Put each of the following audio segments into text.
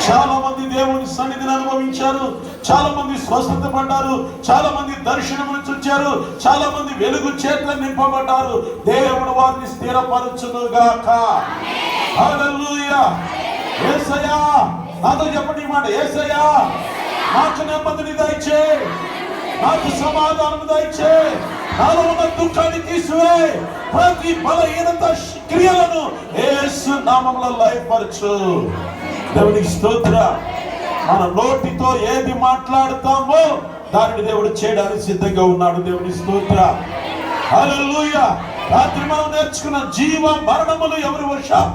చాలా మంది దేవుని సన్నిధిని అనుభవించారు, చాలా మంది స్వస్థత పడ్డారు, చాలా మంది దర్శనమును చూచారు, చాలా మంది వెలుగు చేత నింపబడ్డారు. దేవుడు వారిని స్థిరపరచును గాక. హల్లెలూయా. యేసయ్యా, నాతో చెప్పండి మాట, యేసయ్యా నాకు నెమ్మదిని దయచేయి, నాకు సమాధానం దయచేయి, నాలో ఉన్న దుఃఖాన్ని తీసివే, ప్రతి బలహీనత క్రియలను యేసు నామములో లయపరచు. దేవునికి స్తోత్ర. మన నోటితో ఏది మాట్లాడుతామో దానిని దేవుడు చేయడానికి సిద్ధంగా ఉన్నాడు. దేవుని స్తోత్ర. హల్లెలూయా. రాత్రి మనం నేర్చుకున్న జీవ మరణములు ఎవరి వశం?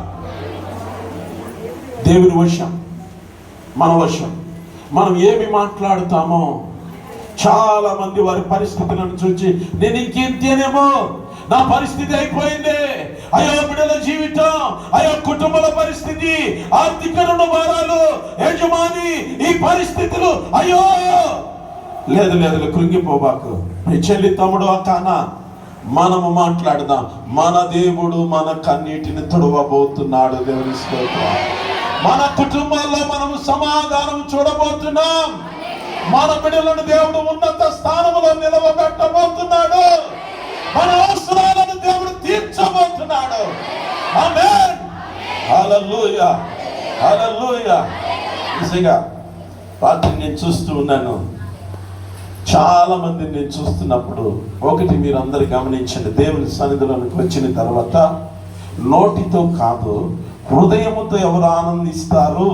దేవుని వశం, మన వశం. మనం ఏమి మాట్లాడుతామో, చాలా మంది వారి పరిస్థితులను చూసి నేను ఇంకేంతేనేమో, నా పరిస్థితి అయిపోయింది, అయ్యో బిడ్డల జీవితం, అయ్యో కుటుంబాల పరిస్థితి, ఆర్థిక రుణ భారాలు, యజమాని ఈ పరిస్థితులు, అయ్యో. లేదు లేదు, కృంగిపోబాకు. మీ చెల్లి తమ్ముడు అక్కన మనము మాట్లాడదాం. మన దేవుడు మన కన్నీటిని తుడవబోతున్నాడు. దేవుని స్తోత్రం. మన కుటుంబాల్లో మనము సమాధానం చూడబోతున్నాం. మన బిడ్డలను దేవుడు ఉన్నత స్థానంలో నిలవబెట్టబోతున్నాడు. మన అవసరాలను దేవుడు తీర్చబోతున్నాడు. ఆమేన్. హల్లెలూయా, హల్లెలూయా. నిజంగా రాత్రి నేను చూస్తూ ఉన్నాను, చాలా మందిని నేను చూస్తున్నప్పుడు ఒకటి మీరు అందరు గమనించండి. దేవుని సన్నిధిలోకి వచ్చిన తర్వాత నోటితో కాదు, హృదయముతో ఎవరు ఆనందిస్తారు,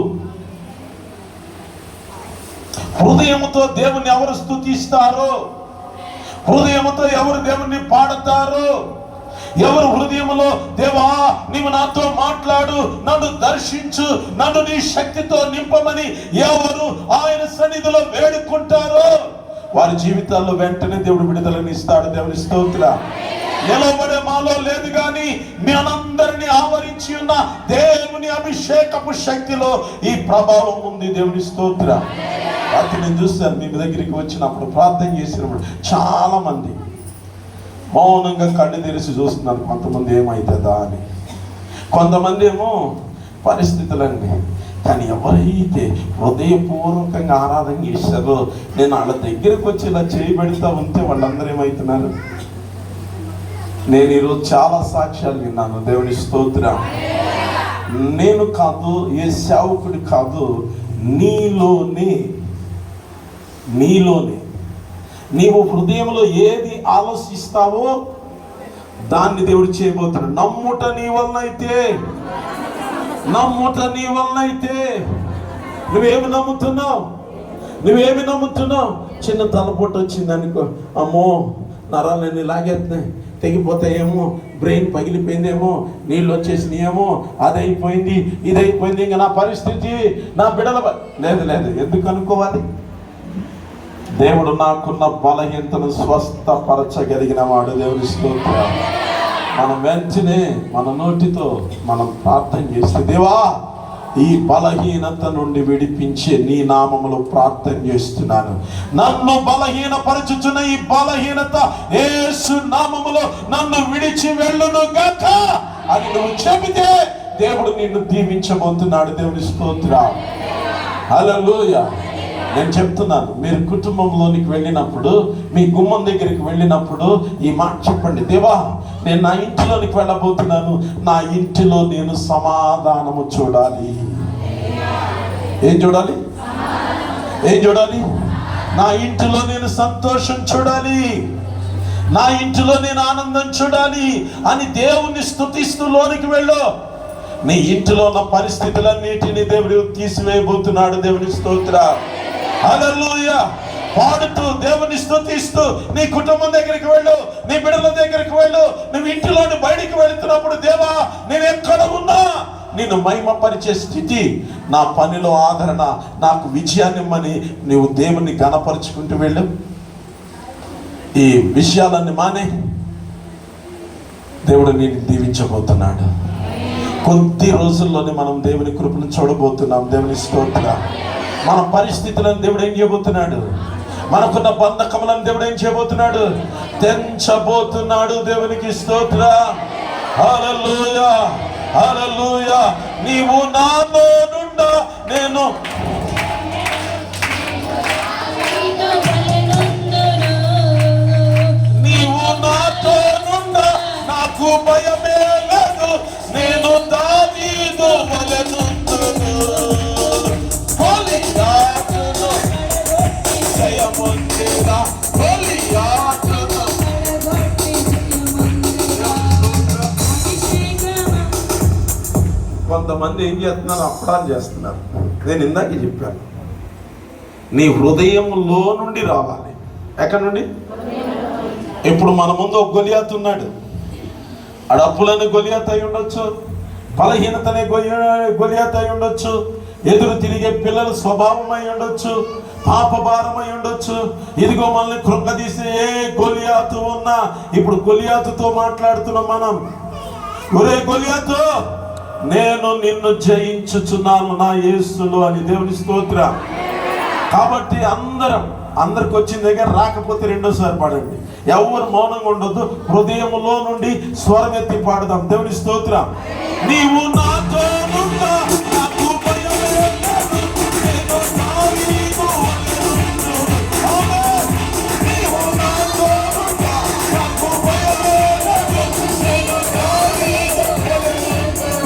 హృదయముతో దేవుని ఎవరు స్తుతిస్తారు, హృదయముతో ఎవరు దేవుని పాడతారు, ఎవరు హృదయములో దేవా నీవు నాతో మాట్లాడు, నన్ను దర్శించు, నన్ను నీ శక్తితో నింపమని ఎవరు ఆయన సన్నిధిలో వేడుకుంటారో వారి జీవితాల్లో వెంటనే దేవుడు విడుదలని ఇస్తాడు. దేవుని స్తోత్ర. నిలబడే మాలో లేదు కానీ మనందరినీ ఆవరించి ఉన్న దేవుని అభిషేకపు శక్తిలో ఈ ప్రభావం ఉంది. దేవుని స్తోత్ర. రాత్రి నేను చూస్తాను, మీ దగ్గరికి వచ్చినప్పుడు ప్రార్థన చేసినప్పుడు చాలా మంది మౌనంగా కళ్ళు తెరిచి చూస్తున్నారు. కొంతమంది ఏమవుతుందా అని, కొంతమంది ఏమో పరిస్థితులండి. కానీ ఎవరైతే హృదయపూర్వకంగా ఆరాధన చేశారో, నేను వాళ్ళ దగ్గరకు వచ్చి ఇలా చేయబెడతా ఉంటే వాళ్ళందరూ ఏమవుతున్నారు? నేను ఈరోజు చాలా సాక్ష్యాలు విన్నాను. దేవుని స్తోత్రం. నేను కాదు, ఏ సేవకుడి కాదు, నీలోనే నీవు హృదయంలో ఏది ఆలోచిస్తావో దాన్ని దేవుడు చేయబోతున్నాడు. నమ్ముట నీ వలన అయితే నువ్వేమి నమ్ముతున్నావు? చిన్న తలపోటు వచ్చింది అనుకో, అమ్మో నరాలన్నీ లాగేస్తున్నాయి, తెగిపోతాయేమో, బ్రెయిన్ పగిలిపోయిందేమో, నీళ్ళు వచ్చేసినాయేమో, అదైపోయింది ఇదైపోయింది, ఇంకా నా పరిస్థితి, నా బిడ్డల లేదు. ఎందుకు అనుకోవాలి? దేవుడు నాకున్న బలహీనతను స్వస్థపరచగలిగిన వాడు. దేవుని స్తోత్రం. మనం వెంటనే మన నోటితో మనం ప్రార్థన చేస్తే, దేవా ఈ బలహీనత నుండి విడిపించే నీ నామములో ప్రార్థన చేస్తున్నాను, నన్ను బలహీనపరచుచున్న ఈ బలహీనత యేసు నామములో నన్ను విడిచి వెళ్ళును గాక అని నువ్వు చెబితే దేవుడు నిన్ను దీవించబోతున్నాడు. దేవుని స్తోత్రం. హల్లెలూయా. నేను చెప్తున్నాను, మీరు కుటుంబంలోనికి వెళ్ళినప్పుడు, మీ గుమ్మం దగ్గరికి వెళ్ళినప్పుడు ఈ మాట చెప్పండి, దేవా నేను నా ఇంటిలోనికి వెళ్ళబోతున్నాను, నా ఇంటిలో నేను సమాధానము చూడాలి. ఏం చూడాలి? నా ఇంటిలో నేను సంతోషం చూడాలి, నా ఇంటిలో నేను ఆనందం చూడాలి అని దేవుణ్ణి స్తుతిస్తూ లోనికి వెళ్ళు. నీ ఇంటిలో ఉన్న పరిస్థితులన్నిటినీ దేవుడు తీసివేయబోతున్నాడు. దేవుని స్తోత్రం. హల్లెలూయా. పాడుతూ దేవుని స్తుతిస్తూ నీ కుటుంబం దగ్గరికి వెళ్ళు, నీ బిడ్డల దగ్గరికి వెళ్ళు. నువ్వు ఇంటిలోని బయటికి వెళుతున్నప్పుడు, దేవా నేను ఎక్కడ ఉన్నా నిన్ను మహిమపరిచే స్థితి, నా పనిలో ఆదరణ, నాకు విజయాన్ని ఇమ్మని నీవు దేవుని ఘనపరుచుకుంటూ వెళ్ళు. ఈ విషయాలన్నీ మానే దేవుడు నేను దీవించబోతున్నాడు. కొద్ది రోజుల్లోనే మనం దేవుని కృపను చూడబోతున్నాం. దేవుని స్తోత్రం. మన పరిస్థితులను దేవుడు ఏం చేయబోతున్నాడు? మనకున్న బంధకములను దేవుడు ఏం చేయబోతున్నాడు? తెంచబోతున్నాడు. దేవునికి స్తోత్రం. హల్లెలూయా, హల్లెలూయా. నీవు నాలో నుండా నేను నీవు నాతో నుండ నాకు భయమే లేదు, నేను దావీదు వలెనుందును. గొలియాతును జయముందిరా, గొలియాతును. కొంతమంది ఏం చేస్తున్నారు, అప్పడాలు చేస్తున్నారు. నేను ఇందాక చెప్పాను, నీ హృదయంలో నుండి రావాలి. ఎక్కడి నుండి? ఇప్పుడు మన ముందు ఒక గొలియాతు ఉన్నాడు. అడప్పులని గొలియాత్ అయి ఉండొచ్చు, బలహీనతనే గొలియాత్ అయి ఉండొచ్చు, ఎదురు తిరిగే పిల్లల స్వభావం అయి ఉండొచ్చు, పాప భారమై ఉండొచ్చు. ఇదిగో మనల్ని కృంగదీసే ఏ గొలియాతు ఉన్నా ఇప్పుడు గొలియాతుతో మాట్లాడుతున్నాం మనం. ఒరే గొలియాతు, నేను నిన్ను జయించుచున్నాను నా యేసులో అని. దేవుని స్తోత్రం. కాబట్టి అందరికి వచ్చిన దగ్గర రాకపోతే రెండోసారి పాడండి. ఎవరు మౌనంగా ఉండొద్దు, హృదయంలో నుండి స్వరం ఎత్తి పాడదాం. దేవుని స్తోత్రం. నీవు నాతో నుండా నాకు భయమే లేదు, నేను దావీదు వలెనుందును. ఆమేన్. నీవు నాతో నుండా నాకు భయమే లేదు, నేను దావీదు వలెనుందును.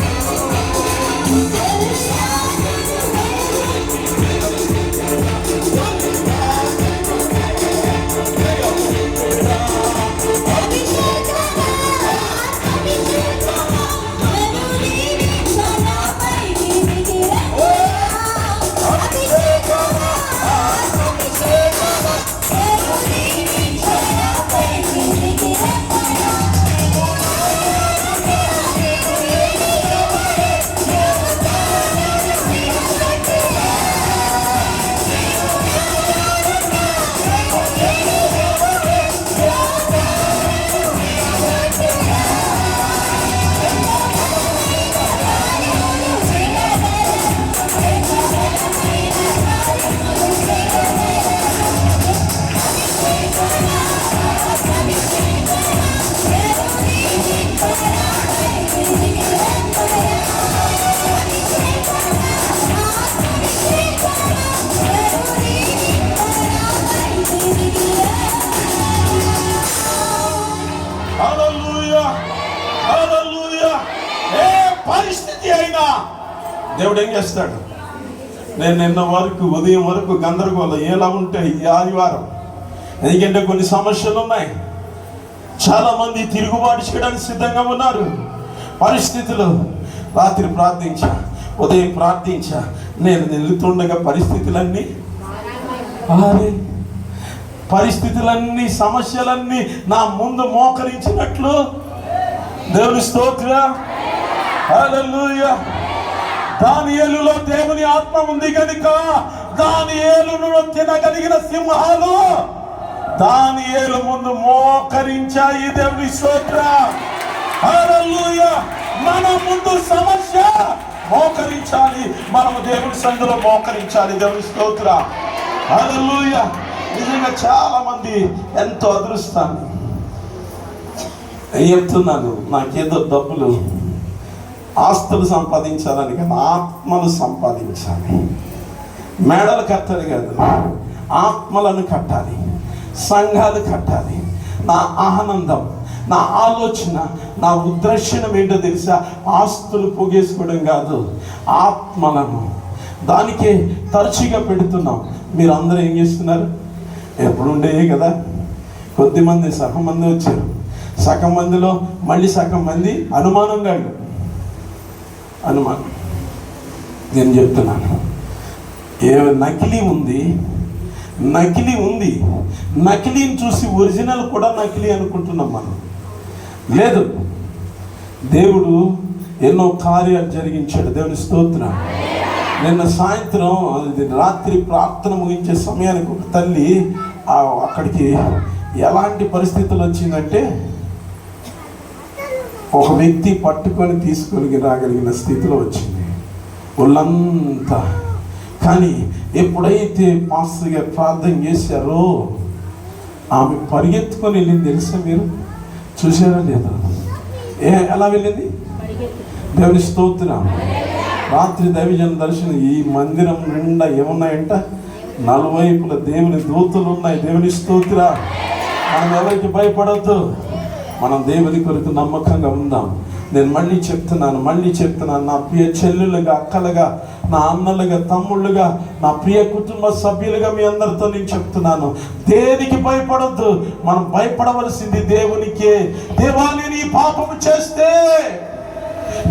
పరిస్థితి అయినా దేవుడు ఏం చేస్తాడు? నేను నిన్న వరకు ఉదయం వరకు గందరగోళం ఎలా ఉంటాయి ఈ ఆదివారం, ఎందుకంటే కొన్ని సమస్యలు ఉన్నాయి. చాలా మంది తిరుగుబాటు చేయడానికి సిద్ధంగా ఉన్నారు. పరిస్థితులు, రాత్రి ప్రార్థించా, ఉదయం ప్రార్థించా, నేను నిలుతుండగా పరిస్థితులన్నీ సమస్యలన్నీ నా ముందు మోకరించినట్లు. దేవుని స్తోత్రం. హల్లెలూయా. దానియేలులో దేవుని ఆత్మ ఉంది కనుక దానియేలును తినగలిగిన సింహాలు దానియేలు ముందు మోకరించాయి. దేవుని స్తోత్రం. హల్లెలూయా. మన ముందు సమస్య మోకరించాలి, మనము దేవుని సన్నిధిలో మోకరించాలి. దేవుని స్తోత్రం. హల్లెలూయా. నిజంగా చాలా మంది ఎంతో అదృష్టాన్ని చెప్తున్నాను. నాకేదో డబ్బులు ఆస్తులు సంపాదించాలని కాదు, ఆత్మలు సంపాదించాలి. మేడలు కట్టాలి కాదు, ఆత్మలను కట్టాలి, సంఘాలు కట్టాలి. నా ఆనందం, నా ఆలోచన, నా ఉద్దేశం ఏంటో తెలుసా? ఆస్తులు పోగేసుకోవడం కాదు, ఆత్మలను. దానికే తరచుగా పెడుతున్నాం. మీరు అందరూ ఏం చేస్తున్నారు? ఎప్పుడు ఉండేవి కదా, కొద్దిమంది సగం మంది వచ్చారు, సగం మందిలో మళ్ళీ సగం మంది అనుమానంగా. అనుమానం. నేను చెప్తున్నాను, నకిలీ ఉంది, నకిలీని చూసి ఒరిజినల్ కూడా నకిలీ అనుకుంటున్నాం మనం. లేదు, దేవుడు ఎన్నో కార్యాలు జరిగించాడు. దేవుని స్తోత్రం. నిన్న సాయంత్రం రాత్రి ప్రార్థన ముగించే సమయానికి ఒక తల్లి అక్కడికి ఎలాంటి పరిస్థితులు వచ్చిందంటే, ఒక వ్యక్తి పట్టుకొని తీసుకొని రాగలిగిన స్థితిలో వచ్చింది ఒళ్ళంతా. కానీ ఎప్పుడైతే పాస్టర్ గారు ప్రార్థన చేశారో ఆమె పరిగెత్తుకొని వెళ్ళింది. తెలుసా? మీరు చూసారా లేదా? ఎలా వెళ్ళింది? దేవుని స్తోత్రం. రాత్రి దైవజన దర్శనం ఈ మందిరం నిండా ఏమున్నాయంట, నలువైపుల దేవుని దూతలు ఉన్నాయి. దేవుని స్తోత్ర. మనం ఎవరికి భయపడద్దు, మనం దేవుని కొరకు నమ్మకంగా ఉందాం. నేను మళ్ళీ చెప్తున్నాను, నా ప్రియ చెల్లెలుగా, అక్కలుగా, నా అన్నలుగా, తమ్ముళ్ళుగా, నా ప్రియ కుటుంబ సభ్యులుగా మీ అందరితో నేను చెప్తున్నాను, దేనికి భయపడద్దు. మనం భయపడవలసింది దేవునికే. దేవా, నేను ఈ పాపము చేస్తే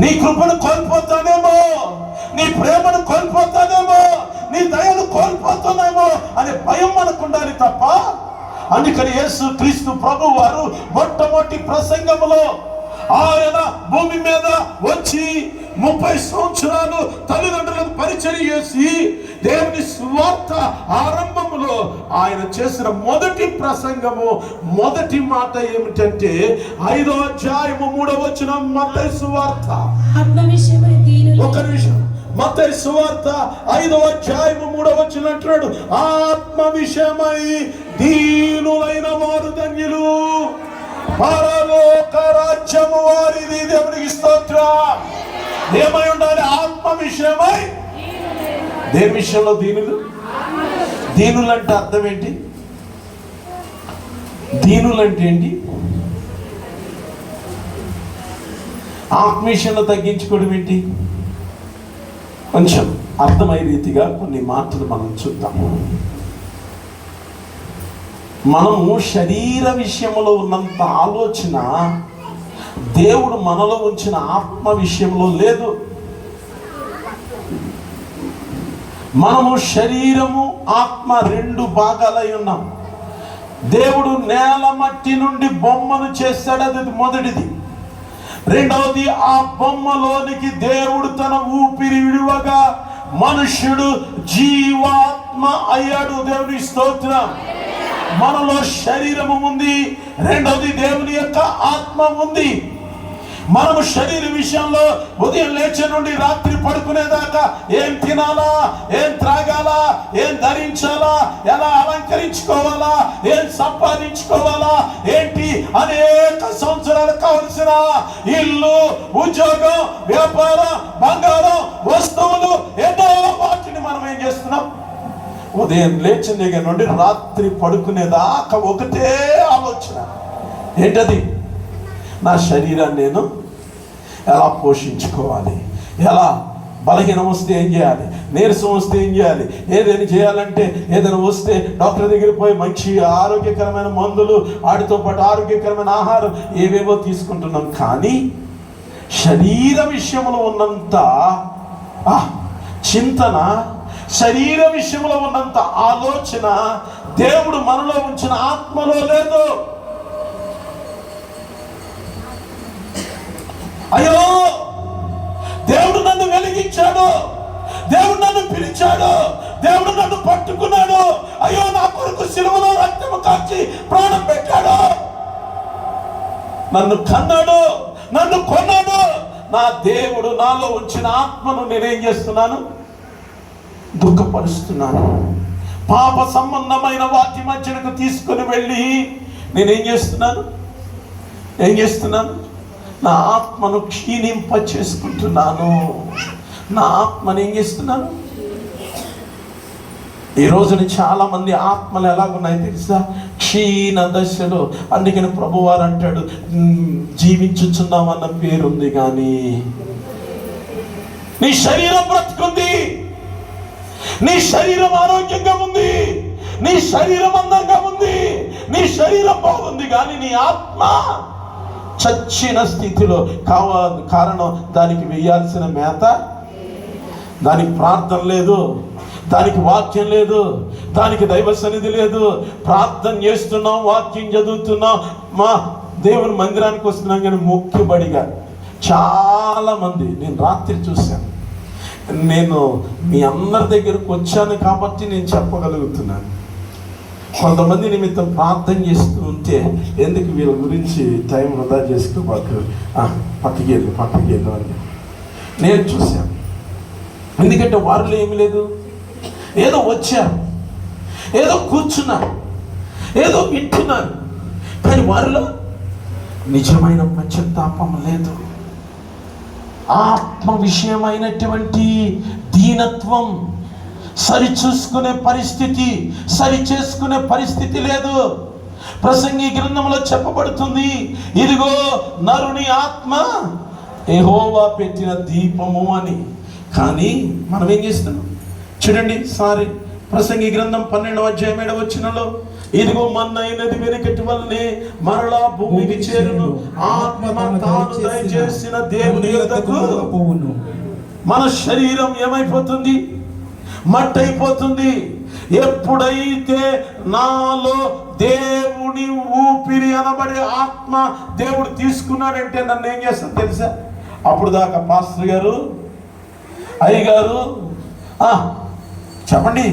నీ కృపను కోల్పోతానేమో, నీ ప్రేమను కోల్పోతానేమో, నీ దయను కోల్పోతానేమో అనే భయం మనకు ఉండాలి తప్ప. అందుకని యేసు క్రీస్తు ప్రభు వారు మొట్టమొదటి ప్రసంగములో ఆయన భూమి మీద వచ్చి 30 సంవత్సరాలు తల్లిదండ్రులకు పరిచయం చేసి దేవుని సువార్త ఆరంభములో ఆయన చేసిన మొదటి ప్రసంగము, మొదటి మాట ఏమిటంటే 5వ అధ్యాయము 3వ వచనం మత్తయి సువార్త. ఒక నిమిషం. మత్తయి సువార్త 5వ అధ్యాయము 3వ వచనం అంటున్నాడు, ఆత్మ విషయమై దీనులైన వారు ధన్యులు, పరలోక రాజ్యము వారిది. దేవునికి స్తోత్రం. ఏమై ఉండాలి? ఆత్మ విషయమై. దేని విషయంలో దీనులు? దీనులు అంటే అర్థం ఏంటి? దీనులు అంటే ఏంటి? ఆత్మ విషయంలో తగ్గించుకోవడం ఏంటి? కొంచెం అర్థమయ్యే రీతిగా కొన్ని మాటలు మనం చూద్దాము. మనము శరీర విషయంలో ఉన్నంత ఆలోచన దేవుడు మనలో ఉంచిన ఆత్మ విషయంలో లేదు. మనము శరీరము, ఆత్మ 2 భాగాలై ఉన్నాం. దేవుడు నేల మట్టి నుండి బొమ్మను చేశాడు, అది మొదటిది. రెండవది, ఆ బొమ్మలోనికి దేవుడు తన ఊపిరి విడువగా మనుష్యుడు జీవాత్మ అయ్యాడు. దేవుని స్తోత్రం. మనలో శరీరము ఉంది, రెండవది దేవుని యొక్క ఆత్మ ఉంది. మనము శరీర విషయంలో ఉదయం లేచే నుండి రాత్రి పడుకునేదాకా ఏం తినాలా, ఏం త్రాగాలా, ఏం ధరించాలా, ఎలా అలంకరించుకోవాలా, ఏం సంపాదించుకోవాలా, ఏంటి అనేక సంవత్సరాలు కావలసిన ఇల్లు, ఉద్యోగం, వ్యాపారం, బంగారం, వస్తువులు, ఎన్నో వాటిని మనం ఏం చేస్తున్నాం? ఉదయం లేచిన దగ్గర నుండి రాత్రి పడుకునేదాకా ఒకటే ఆలోచన. ఏంటది? నా శరీరాన్ని నేను ఎలా పోషించుకోవాలి, ఎలా బలహీనం వస్తే ఏం చేయాలి, నీరసం వస్తే ఏం చేయాలి, ఏదైనా చేయాలంటే ఏదైనా వస్తే డాక్టర్ దగ్గరికి పోయి మంచి ఆరోగ్యకరమైన మందులు, వాటితో పాటు ఆరోగ్యకరమైన ఆహారం ఏవేవో తీసుకుంటున్నాం. కానీ శరీర విషయంలో ఉన్నంత చింతన, శరీర విషయంలో ఉన్నంత ఆలోచన దేవుడు మనలో ఉంచిన ఆత్మలో లేదు. అయ్యో, దేవుడు నన్ను వెలిగించాడు, దేవుడు నన్ను పిలిచాడు, దేవుడు నన్ను పట్టుకున్నాడు, అయ్యో నా కొరకు సిలువలో రక్తము కాచి ప్రాణం పెట్టాడు, నన్ను కన్నాడు, నన్ను కొన్నాడు. నా దేవుడు నాలో ఉంచిన ఆత్మను నేనేం చేస్తున్నాను? దుఃఖపరుస్తున్నాను. పాప సంబంధమైన వాటి మధ్యకు తీసుకుని వెళ్ళి నేనేం చేస్తున్నాను? నా ఆత్మను క్షీణింప చేసుకుంటున్నాను. నా ఆత్మను ఏం చేస్తున్నాను? ఈ రోజున చాలా మంది ఆత్మలు ఎలాగున్నాయి తెలుసా? క్షీణ దశలో. అందుకని ప్రభువారు అంటాడు, జీవించుచున్నామన్న పేరుంది కానీ నీ శరీరం బ్రతుకుంది, నీ శరీరం ఆరోగ్యంగా ఉంది, నీ శరీరం అందంగా ఉంది, నీ శరీరం బాగుంది, కానీ నీ ఆత్మ చచ్చిన స్థితిలో. కారణం దానికి వేయాల్సిన మేత, దానికి ప్రార్థన లేదు, దానికి వాక్యం లేదు, దానికి దైవ సన్నిధి లేదు. ప్రార్థన చేస్తున్నాం, వాక్యం చదువుతున్నాం, మా దేవుని మందిరానికి వస్తున్నాం, కానీ మొక్కుబడిగా చాలా మంది, నేను రాత్రి చూశాను, నేను మీ అందరి దగ్గరకు వచ్చాను కాబట్టి నేను చెప్పగలుగుతున్నాను. కొంతమంది నిమిత్తం ప్రార్థన చేస్తూ ఉంటే, ఎందుకు వీళ్ళ గురించి టైం వృధా చేసుకోబాకు, పక్కకి వెళ్ళు అని నేను చూశాను. ఎందుకంటే వారిలో ఏమి లేదు, ఏదో వచ్చారు, ఏదో కూర్చున్నారు, ఏదో వింటున్నారు, కానీ వారిలో నిజమైన పశ్చాత్తాపం లేదు. ఆత్మ విషయమైనటువంటి దీనత్వం, సరిచూసుకునే పరిస్థితి, సరి చేసుకునే పరిస్థితి లేదు. ప్రసంగి గ్రంథంలో చెప్పబడుతుంది, ఇదిగో నరుని ఆత్మ యెహోవా పెట్టిన దీపము అని. కానీ మనం ఏం చేస్తున్నాం చూడండి. ప్రసంగి గ్రంథం 12వ అధ్యాయం 7వ వచనంలో, ఇదిగో మన్నైనది వెనుకటి వల్లనే మరలా భూమికి చేరును, ఆత్మ తాను దయచేసిన దేవుని యొద్దకు పోవును. మన శరీరం ఏమైపోతుంది? మట్టి అయిపోతుంది. ఎప్పుడైతే నాలో దేవుని ఊపిరి అనబడే ఆత్మ దేవుడు తీసుకున్నాడంటే నన్ను ఏం చేస్తాను తెలుసా? అప్పుడు దాకా పాస్టర్ గారు, అయ్యగారు, చెప్పండి,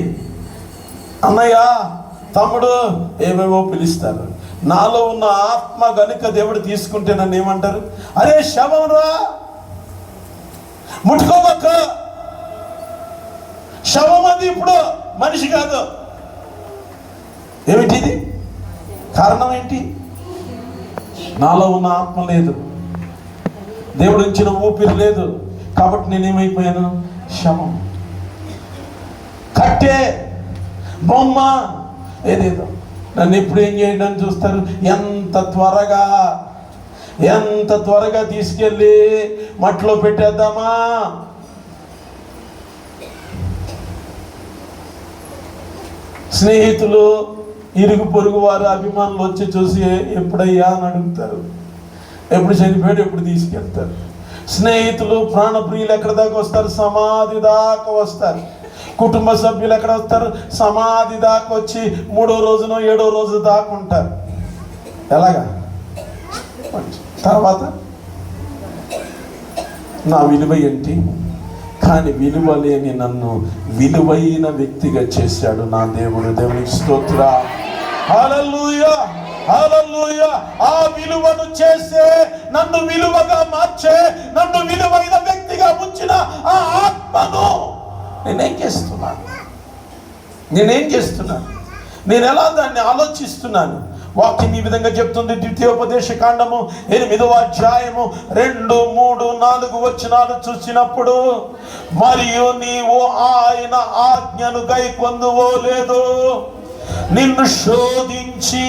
అన్నయ్య, తమ్ముడు, ఏమేమో పిలుస్తారు. నాలో ఉన్న ఆత్మ గనుక దేవుడు తీసుకుంటే నన్ను ఏమంటారు? అరే శవం రా, ముట్టుకోవక్క. శవం అది ఇప్పుడు మనిషి కాదు. ఏమిటిది? కారణం ఏంటి? నాలో ఉన్న ఆత్మ లేదు, దేవుడు ఇచ్చిన ఊపిరి లేదు. కాబట్టి నేనేమైపోయాను? శవం, కట్టే, బొమ్మ, ఏదేదో. నన్ను ఎప్పుడు ఏం చేయడానికి చూస్తారు? ఎంత త్వరగా తీసుకెళ్ళి మట్లో పెట్టేద్దామా. స్నేహితులు, ఇరుగు పొరుగు వారు, అభిమానులు వచ్చి చూసి ఎప్పుడయ్యా అని అడుగుతారు. ఎప్పుడు చనిపోయాడు, ఎప్పుడు తీసుకెళ్తారు. స్నేహితులు, ప్రాణప్రియులు ఎక్కడ దాకా వస్తారు? సమాధి దాకా వస్తారు. కుటుంబ సభ్యులు ఎక్కడ వస్తారు? సమాధి దాకా వచ్చి 3వ రోజునో 7వ రోజు దాకా ఉంటారు. ఎలాగా? తర్వాత నా విలువ ఏంటి? కానీ విలువ లేని నన్ను విలువైన వ్యక్తిగా చేశాడు నా దేవుడు. దేవునికి స్తోత్రం. హల్లెలూయా, హల్లెలూయా. ఆ విలువను చేసే, నన్ను విలువగా మార్చే, నన్ను విలువైన వ్యక్తిగా ఉంచిన ఆ ఆత్మను నేనేం చేస్తున్నాను? నేను ఎలా దాన్ని ఆలోచిస్తున్నాను? వాక్యం ఈ విధంగా చెప్తుంది. ద్వితీయోపదేశ కాండము 8వ అధ్యాయము 2, 3, 4 వచనాలు చూసినప్పుడు, మరియు నీవు ఆయన ఆజ్ఞను గైకొందువో లేదో నిన్ను శోధించి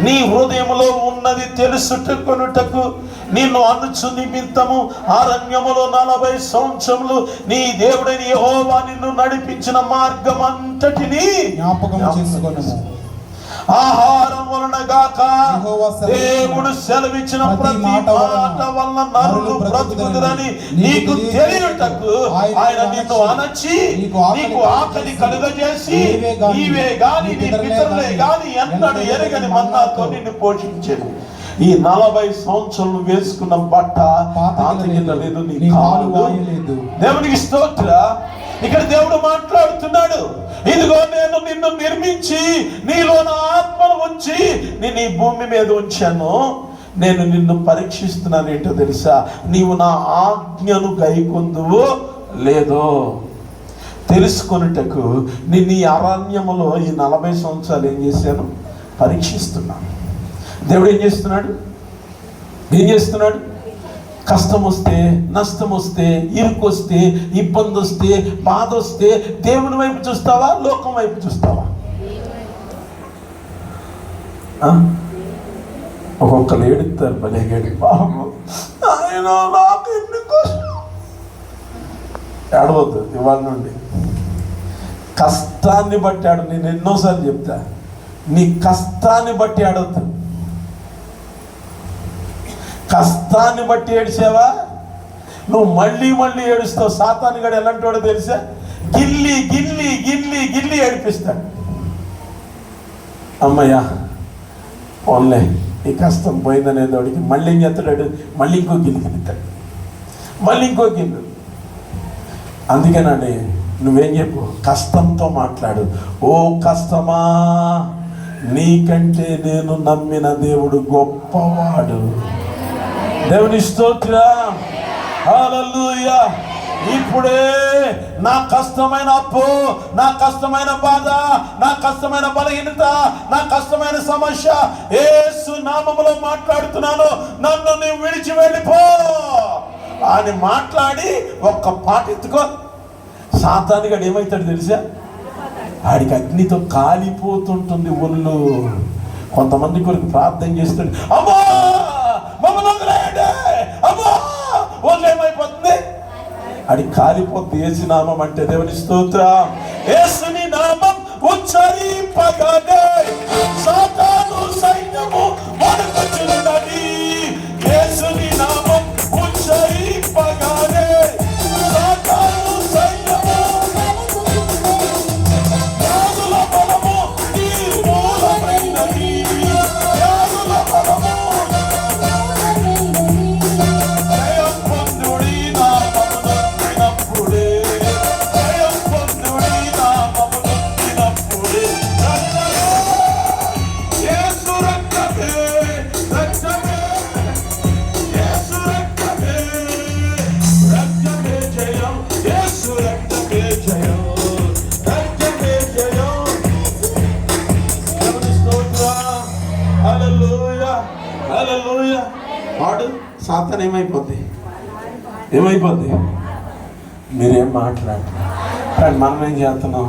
నీ హృదయములో ఉన్నది తెలుసుకొనుటకు నిన్ను అనుచు నిమిత్తము అరణ్యములో 40 సంవత్సరములు నీ దేవుడైన యెహోవా నిన్ను నడిపించిన మార్గం అంతటిని జ్ఞాపకం చేసుకొనుము. ఆహారం వలన గాక దేవుడు సెలవిచ్చిన ప్రతి మాట వలన నరులు బ్రతుకుదురని నీకు తెలియుటకు ఆయన నిన్ను అణచి నీకు ఆకలి కలుగజేసి నీవే గాని నీ పితరులే గాని ఎన్నడూ ఎరగని మన్నాతో నిన్ను పోషించేది. ఈ 40 సంవత్సరాలు వేసుకున్న బట్ట ఆతగిల్లలేదు, నీ కాలు వాయలేదు. దేవునికి స్తోత్రం. ఇక్కడ దేవుడు మాట్లాడుతున్నాడు, ఇదిగో నేను నిన్ను నిర్మించి నీలో నా ఆత్మను ఉంచి నేను ఈ భూమి మీద ఉంచాను. నేను నిన్ను పరీక్షిస్తున్నాను. ఏంటో తెలుసా? నీవు నా ఆజ్ఞను గైకొందువో లేదో తెలుసుకొనుటకు నిన్ను ఈ అరణ్యములో ఈ 40 సంవత్సరాలు ఏం చేశాను? పరీక్షిస్తున్నాను. దేవుడు ఏం చేస్తున్నాడు? కష్టం వస్తే, నష్టం వస్తే, ఇరుకు వస్తే, ఇబ్బంది వస్తే, బాధ వస్తే దేవుని వైపు చూస్తావా, లోకం వైపు చూస్తావా? ఒక్కొక్కరు ఏడుస్తారు, భలే ఏడు. బాబు ఆయన నాకు ఎన్ని కష్టం. ఏడవద్దు ఇవాళ నుండి. కష్టాన్ని బట్టి ఆడు. నేను ఎన్నోసార్లు చెప్తా, నీ కష్టాన్ని బట్టి ఆడవద్దు. కష్టాన్ని బట్టి ఏడిసావా, నువ్వు మళ్ళీ ఏడుస్తావు. సాతాను గడు ఎలాంటి వాడో తెలుసా? గిల్లి గిల్లి గిల్లి గిల్లి ఏడిపిస్తాడు. అమ్మయ్యా ఓన్లే ఈ కష్టం పోయిందనేది వాడికి మళ్ళీ ఏం చేస్తాడు? మళ్ళీ ఇంకో గిల్లి గిల్లుతాడు, మళ్ళీ ఇంకో గిల్లు. అందుకేనండి నువ్వేం చెప్పు? కష్టంతో మాట్లాడు. ఓ కష్టమా, నీకంటే నేను నమ్మిన దేవుడు గొప్పవాడు. దేవుని స్తోత్రం. హల్లెలూయా. ఇప్పుడే నా కష్టమైన అప్పు, నా కష్టమైన బాధ, నా కష్టమైన బలహీనత, నా కష్టమైన సమస్య యేసు నామములో మాట్లాడుతున్నాను. నన్ను నీవు విడిచి వెళ్ళిపో. అని మాట్లాడి ఒక్క పాట ఎత్తుకో, సాతానుగా ఏమవుతాడు తెలుసా? ఆడికి అగ్నితో కాలిపోతుంటుంది ఒళ్ళు. కొంతమంది కొరకు ప్రార్థన చేస్తాడు, అమ్మా మమ్మల్ని వదిలేయండి, అమ్మా వదిలేమైపోతుంది, ఆడికి కాలిపోతుంది. యేసు నామం అంటే దేవుని స్తోత్రం. యేసుని నామం ఉచ్చరింపగానే సాతాను సైన్యము వణకుచున్నది. యేసుని నామం ఉచ్చరింపగానే సాతాను సైన్యము యాదుల బలము నిర్మూలమైనది. యాదుల బలము జయం పొందుడి నామమును వినప్పుడే, జయం పొందుడి నామమును వినప్పుడే. యేసు రక్తమే, రక్తమే, యేసు రక్తమే, రక్తమే జయం, యేసు రక్తమే జయం, రక్తమే జయం. దేవుని స్తోత్రం. హల్లెలూయా, హల్లెలూయా. వాడు సాతాను ఏమైపోద్ది? ఏమైపోద్ది? మీరేం మాట్లాడరు. కానీ మనం ఏం చేస్తున్నాం?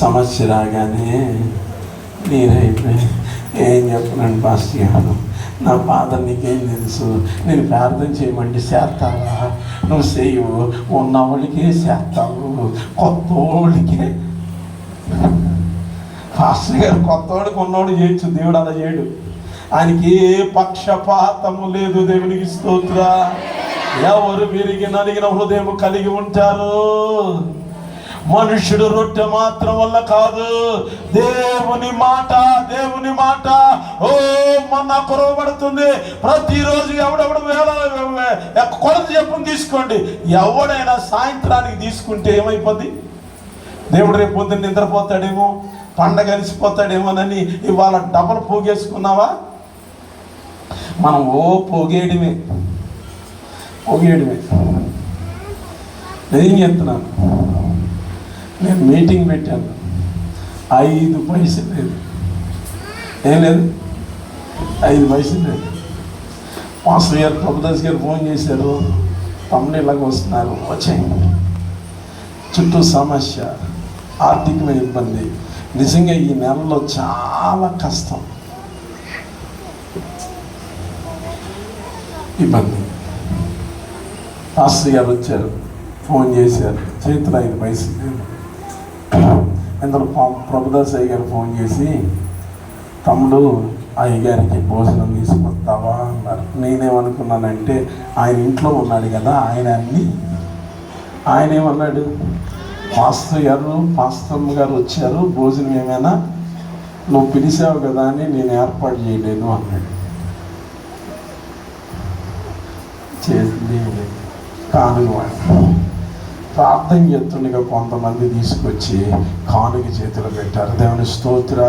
సమస్య రాగానే నీరైపోయి ఏం చెప్పనండి పాస్టర్ గారు, నా బాధ నీకేం తెలుసు, నేను ప్రార్థన చేయమంటే చేస్తావా? నువ్వు చేయవు, ఉన్నవాళ్ళకే చేస్తావు, కొత్తోళ్ళకే. పాస్టర్ గారు కొత్తవాడికి ఉన్నవాడు చేయొచ్చు, దేవుడు అలా చేయడు. ఆయనకి ఏ పక్షపాతము లేదు. దేవునికి స్తోత్ర. ఎవరు విరిగి నలిగిన హృదయం కలిగి ఉంటారు. మనుషుడు రొట్టె మాత్రం వల్ల కాదు, దేవుని మాట, దేవుని మాట. ఓ మొన్న కురవబడుతుంది ప్రతిరోజు. ఎవడెవడు కొలత చెప్పుని తీసుకోండి. ఎవడైనా సాయంత్రానికి తీసుకుంటే ఏమైపోద్ది? దేవుడు రేపు పొద్దున్న నిద్రపోతాడేమో, పండగ కలిసిపోతాడేమోనని ఇవాళ డబల్ పోగేసుకున్నావా? మనం ఓ పోగేయడమే, పోగేయడమే. నేను చెప్తున్నాను, నేను మీటింగ్ పెట్టాను, 5 పైసలు లేదు. ఏం లేదు, 5 పైసలు లేదు. మాస్టర్ గారు, ప్రభుదాస్ గారు ఫోన్ చేశారు, తమ్ముడు ఇలాగ వస్తున్నారు, వచ్చాయి. చుట్టూ సమస్య, ఆర్థికమైన ఇబ్బంది. నిజంగా ఈ నెలలో చాలా కష్టం, ఇబ్బంది. మాస్టర్ గారు వచ్చారు, ఫోన్ చేశారు, చేతులు 5 పైసలు లేదు. ఇందులో ప్రభుదాస్ అయ్య గారు ఫోన్ చేసి, తమ్ముడు అయ్యగారికి భోజనం తీసుకొస్తావా అన్నారు. నేనేమనుకున్నానంటే ఆయన ఇంట్లో ఉన్నాడు కదా, ఆయన ఏమన్నాడు, పాస్టర్ గారు, పాస్టర్మ్మ గారు వచ్చారు, భోజనం ఏమైనా నువ్వు పిలిచావు కదా అని నేను ఏర్పాటు చేయలేను అన్నాడు. చేసింది కానుక ప్రార్థన చేస్తుండగా కొంతమంది తీసుకొచ్చి కానుక చేతులు పెట్టారు. దేవుని స్తోత్ర.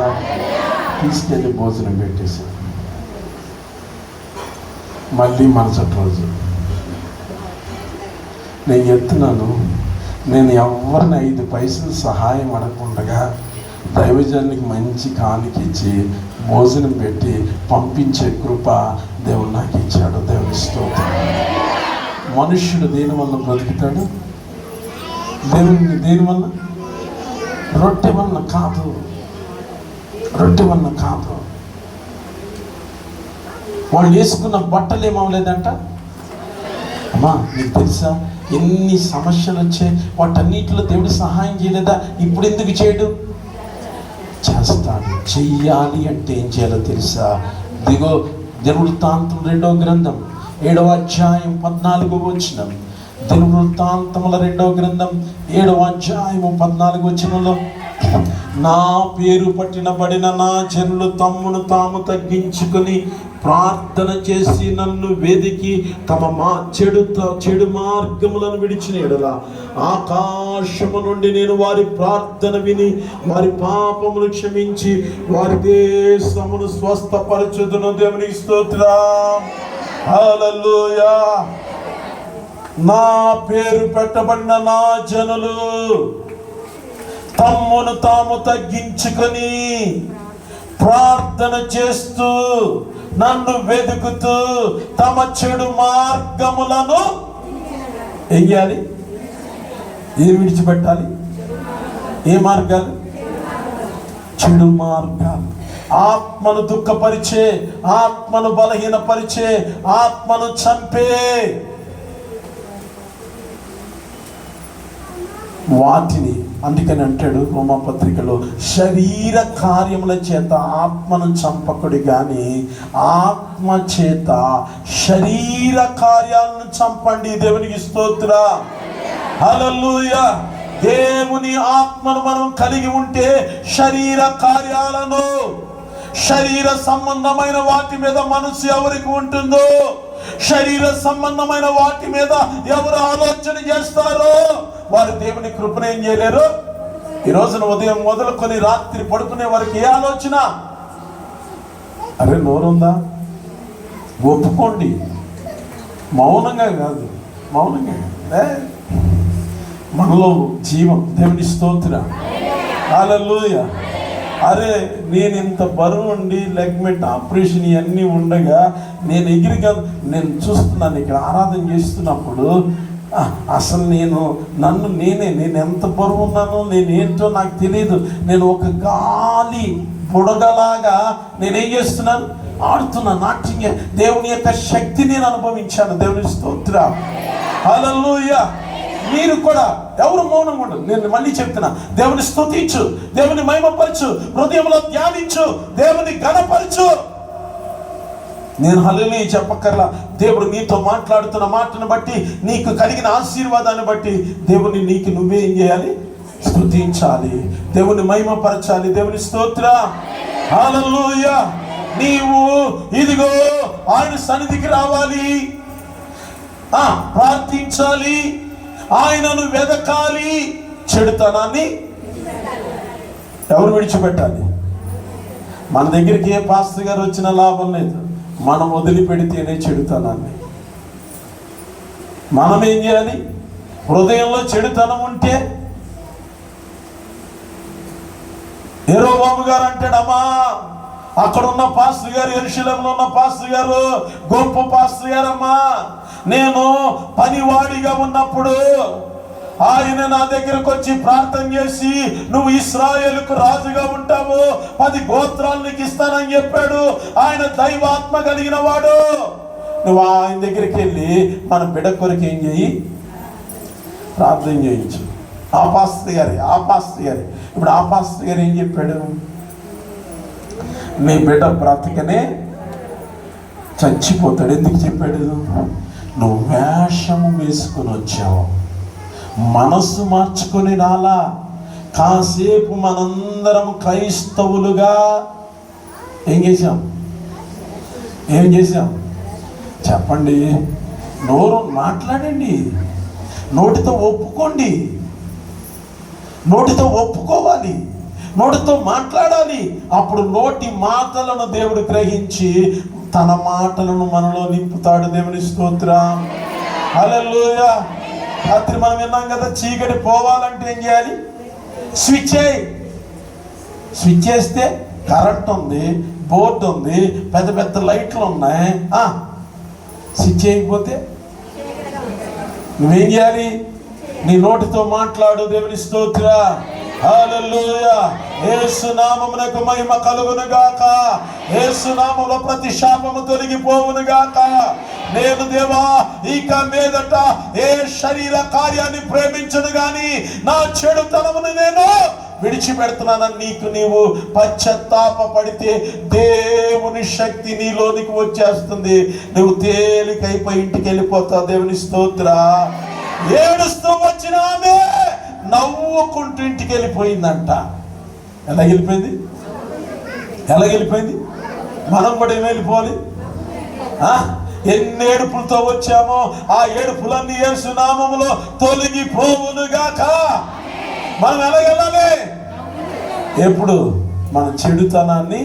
తీసుకెళ్ళి భోజనం పెట్టేశారు. మళ్ళీ మరుసటి రోజు నేను చెప్తున్నాను, నేను ఎవరిని 5 పైసలు సహాయం అడగకుండా దైవజనునికి మంచి కానుక ఇచ్చి భోజనం పెట్టి పంపించే కృప దేవుడు నాకు ఇచ్చాడు. దేవుని స్తోత్రం. మనుష్యుడు దేని వల్ల బ్రతుకుతాడు? దేవుని దేని వల్ల? రొట్టె వల్ల కాదు, రొట్టె వల్ల కాదు. వాళ్ళు వేసుకున్న బట్టలు ఏమవలేదంట. అమ్మా నీకు తెలుసా, ఎన్ని సమస్యలు వచ్చాయి, వాటన్నిటిలో దేవుడు సహాయం చేయలేదా? ఇప్పుడు ఎందుకు చేయడు? చేస్తాడు. చెయ్యాలి అంటే ఏం చేయాలో తెలుసా? దిగో దినవృత్తాంతం 2వ గ్రంథం 7వ అధ్యాయం 14వ వచనం. దినవృత్తాంతముల 2వ గ్రంథం 7వ అధ్యాయము 14వ వచనంలో, నా పేరు పట్టినబడిన నా జనులు తమ్మును తాము తగ్గించుకొని ప్రార్థన చేసి నన్ను వెదికి తమ చెడు మార్గములను విడిచిన ఎడల ఆకాశము నుండి నేను వారి ప్రార్థన విని వారి పాపములు క్షమించి వారి దేశమును స్వస్థపరచుదును. దేవునికి స్తోత్రం. హల్లెలూయా. నా పేరు పెట్టబడిన నా జనులు తమ్మును తాము తగ్గించుకొని ప్రార్థన చేస్తూ నన్ను వెతుకుతూ తమ చెడు మార్గములను ఏం చేయాలి? ఏం విడిచిపెట్టాలి? ఏ మార్గాలు? చెడు మార్గాలు. ఆత్మను దుఃఖపరిచే, ఆత్మను బలహీనపరిచే, ఆత్మను చంపే వాటిని, అందుకని అంటాడు రోమాపత్రికలో, శరీర కార్యముల చేత ఆత్మను చంపకుడి గాని ఆత్మ చేత శరీర కార్యాలను చంపండి. దేవునికి స్తోత్రం. హల్లెలూయా. దేవుని ఆత్మను మనం కలిగి ఉంటే శరీర కార్యాలను, శరీర సంబంధమైన వాటి మీద మనసు ఎవరికి ఉంటుందో, శరీర సంబంధమైన వాటి మీద ఎవరు ఆలోచన చేస్తారో వారు దేవుని కృపను ఏం చేయలేరు. ఈ రోజున ఉదయం మొదలుకొని రాత్రి పడుకునే వారికి ఏ ఆలోచన? అరే నోరుందా? ఒప్పుకోండి. మౌనంగా కాదు, మౌనంగా మనలో జీవం. దేవుని స్తోత్రం. హల్లెలూయా. అరే నేను ఇంత బరువు ఉండి లెగ్మెంట్ ఆపరేషన్ ఇవన్నీ ఉండగా నేను ఎగిరిగా నేను చూస్తున్నాను ఇక్కడ ఆరాధన చేస్తున్నప్పుడు, అసలు నేను ఎంత బరువు ఉన్నానో నేనేంటో నాకు తెలియదు. నేను ఒక గాలి బుడగలాగా నేనేం చేస్తున్నాను? ఆడుతున్నా, నాట్యం. దేవుని యొక్క శక్తి నేను అనుభవించాను. దేవుని స్తోత్రం. హల్లెలూయా. మీరు కూడా ఎవరు మౌనంగా ఉండదు. నేను మళ్ళీ చెప్తున్నా, దేవుని స్తుతించు, దేవుని మహిమపరచు, హృదయంలో ధ్యానించు, దేవుని ఘనపరచు. నేను హల్లెలూయా చెప్పక్కర్లా. దేవుడు నీతో మాట్లాడుతున్న మాటను బట్టి, నీకు కలిగిన ఆశీర్వాదాన్ని బట్టి దేవుని నీకు నువ్వే ఏం చేయాలి? స్తుతించాలి, దేవుని మహిమపరచాలి. దేవుని స్తోత్రం. హల్లెలూయా. నీవు ఇదిగో ఆయన సన్నిధికి రావాలి, ప్రార్థించాలి, ఆయనను వెదకాలి. చెడుతనాన్ని ఎవరు విడిచిపెట్టాలి? మన దగ్గరికి ఏ పాస్టర్ గారు వచ్చిన లాభం లేదు. మనం వదిలిపెడితేనే చెడుతనాన్ని. మనం ఏం చేయాలి? హృదయంలో చెడుతనం ఉంటే, యెరోబాము గారు అంటాడు, అమ్మా అక్కడ ఉన్న పాస్టర్ గారు, యెరూషలేములో ఉన్న పాస్టర్ గారు గొప్ప పాస్టర్ గారమ్మా, నేను పనివాడిగా ఉన్నప్పుడు ఆయన నా దగ్గరకు వచ్చి ప్రార్థన చేసి, నువ్వు ఇశ్రాయేలుకు రాజుగా ఉంటావు, 10 గోత్రాలు నీకు ఇస్తానని చెప్పాడు. ఆయన దైవాత్మ కలిగిన వాడు. నువ్వు ఆయన దగ్గరికి వెళ్ళి మన బిడ్డ కొరకు ఏం చేయి? ప్రార్థన చేయించు. ఆ పాస్టర్ గారు ఇప్పుడు ఆ పాస్టర్ గారు ఏం చెప్పాడు? నీ బిడ్డ బ్రతకనే చచ్చిపోతాడు. ఎందుకు చెప్పాడు? నువ్వు వేషము వేసుకుని వచ్చావు, మనస్సు మార్చుకొని రాలా. కాసేపు మనందరం క్రైస్తవులుగా ఏం చేశాం? చెప్పండి. నోరు మాట్లాడండి, నోటితో ఒప్పుకోండి, నోటితో ఒప్పుకోవాలి, నోటితో మాట్లాడాలి. అప్పుడు నోటి మాటలను దేవుడు గ్రహించి తన మాటలను మనలో నింపుతాడు. దేవుని స్తోత్రం. హల్లెలూయా. రాత్రి మనం విన్నాం కదా, చీకటి పోవాలంటే ఏం చేయాలి? స్విచ్ చేస్తే కరెంట్ ఉంది, బోర్డు ఉంది, పెద్ద పెద్ద లైట్లు ఉన్నాయి. స్విచ్ చేయకపోతే నువ్వేం చేయాలి? నీ నోటితో మాట్లాడు. దేవుని స్తోత్రం. హల్లెలూయా. యేసు నామమునకు మహిమ కలుగును గాక. యేసు నామములో ప్రతి శాపము తొలగిపోవును గాక. నేను దేవా ఇక మీదట ఏ శరీర కార్యాన్ని ప్రేమించను గాని నా చెడుతనమును నేను విడిచిపెడుతున్నానని నీకు నీవు పశ్చాత్తాప పడితే దేవుని శక్తి నీలోనికి వచ్చేస్తుంది. నువ్వు తేలికైపోయి ఇంటికి వెళ్ళిపోతావు. దేవుని స్తోత్రం. ఏడుస్తూ వచ్చిన ఆమె నవ్వుకుంటూ ఇంటికి వెళ్ళిపోయిందంట. ఎలా వెళ్ళిపోయింది? మనం కూడా ఏమి వెళ్ళిపోవాలి? ఎన్ని ఏడుపులతో వచ్చామో ఆ ఏడుపులన్నీ యేసు నామములో తొలగిపోవును గాక. మనం ఎలా వెళ్ళాలి? ఎప్పుడు మన చెడుతనాన్ని,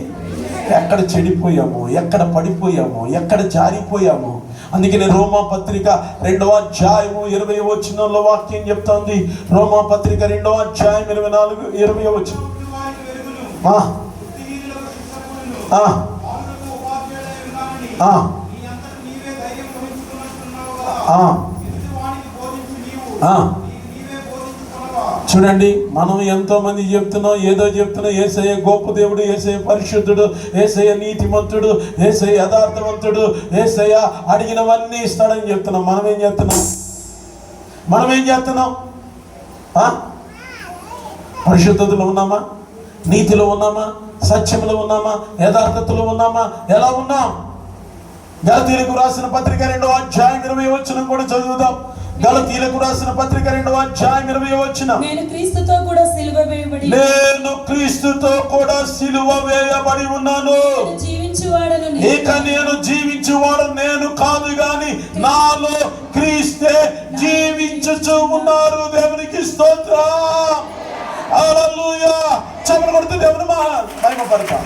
ఎక్కడ చెడిపోయామో, ఎక్కడ పడిపోయామో, ఎక్కడ జారిపోయామో. అందుకనే రోమాపత్రిక 2వ అధ్యాయము 20వ వచనంలో వాక్యం చెప్తోంది. రోమాపత్రిక 2వ అధ్యాయం 24 20వ వచనం. చూడండి, మనం ఎంతో మంది చెప్తున్నాం, ఏదో చెప్తున్నాం. యేసయ్య గొప్ప దేవుడు, యేసయ్య పరిశుద్ధుడు, యేసయ్య నీతిమంతుడు, యేసయ్య యథార్థవంతుడు, యేసయ్య అడిగినవన్నీ ఇస్తాడని చెప్తున్నాం. మనం ఏం చేస్తున్నాం? పరిశుద్ధతలో ఉన్నామా? నీతిలో ఉన్నామా? సత్యంలో ఉన్నామా? యథార్థతలో ఉన్నామా? ఎలా ఉన్నాం? గలతీయులకు రాసిన పత్రిక 2వ అధ్యాయం 20వ వచనం కూడా చదువుదాం. గలతీయులకు రాసిన పత్రిక 2వ అధ్యాయం 20వ వచనం. నేను క్రీస్తుతో కూడా సిలువ వేయబడి ఉన్నాను. ఇక నేను జీవించువాడు నేను కాదు గాని నాలో క్రీస్తే జీవించుచు ఉన్నారు. దేవునికి స్తోత్రం. హల్లెలూయా. చప్పట్లు కొడుతూ దేవుని మహిమపడతాం.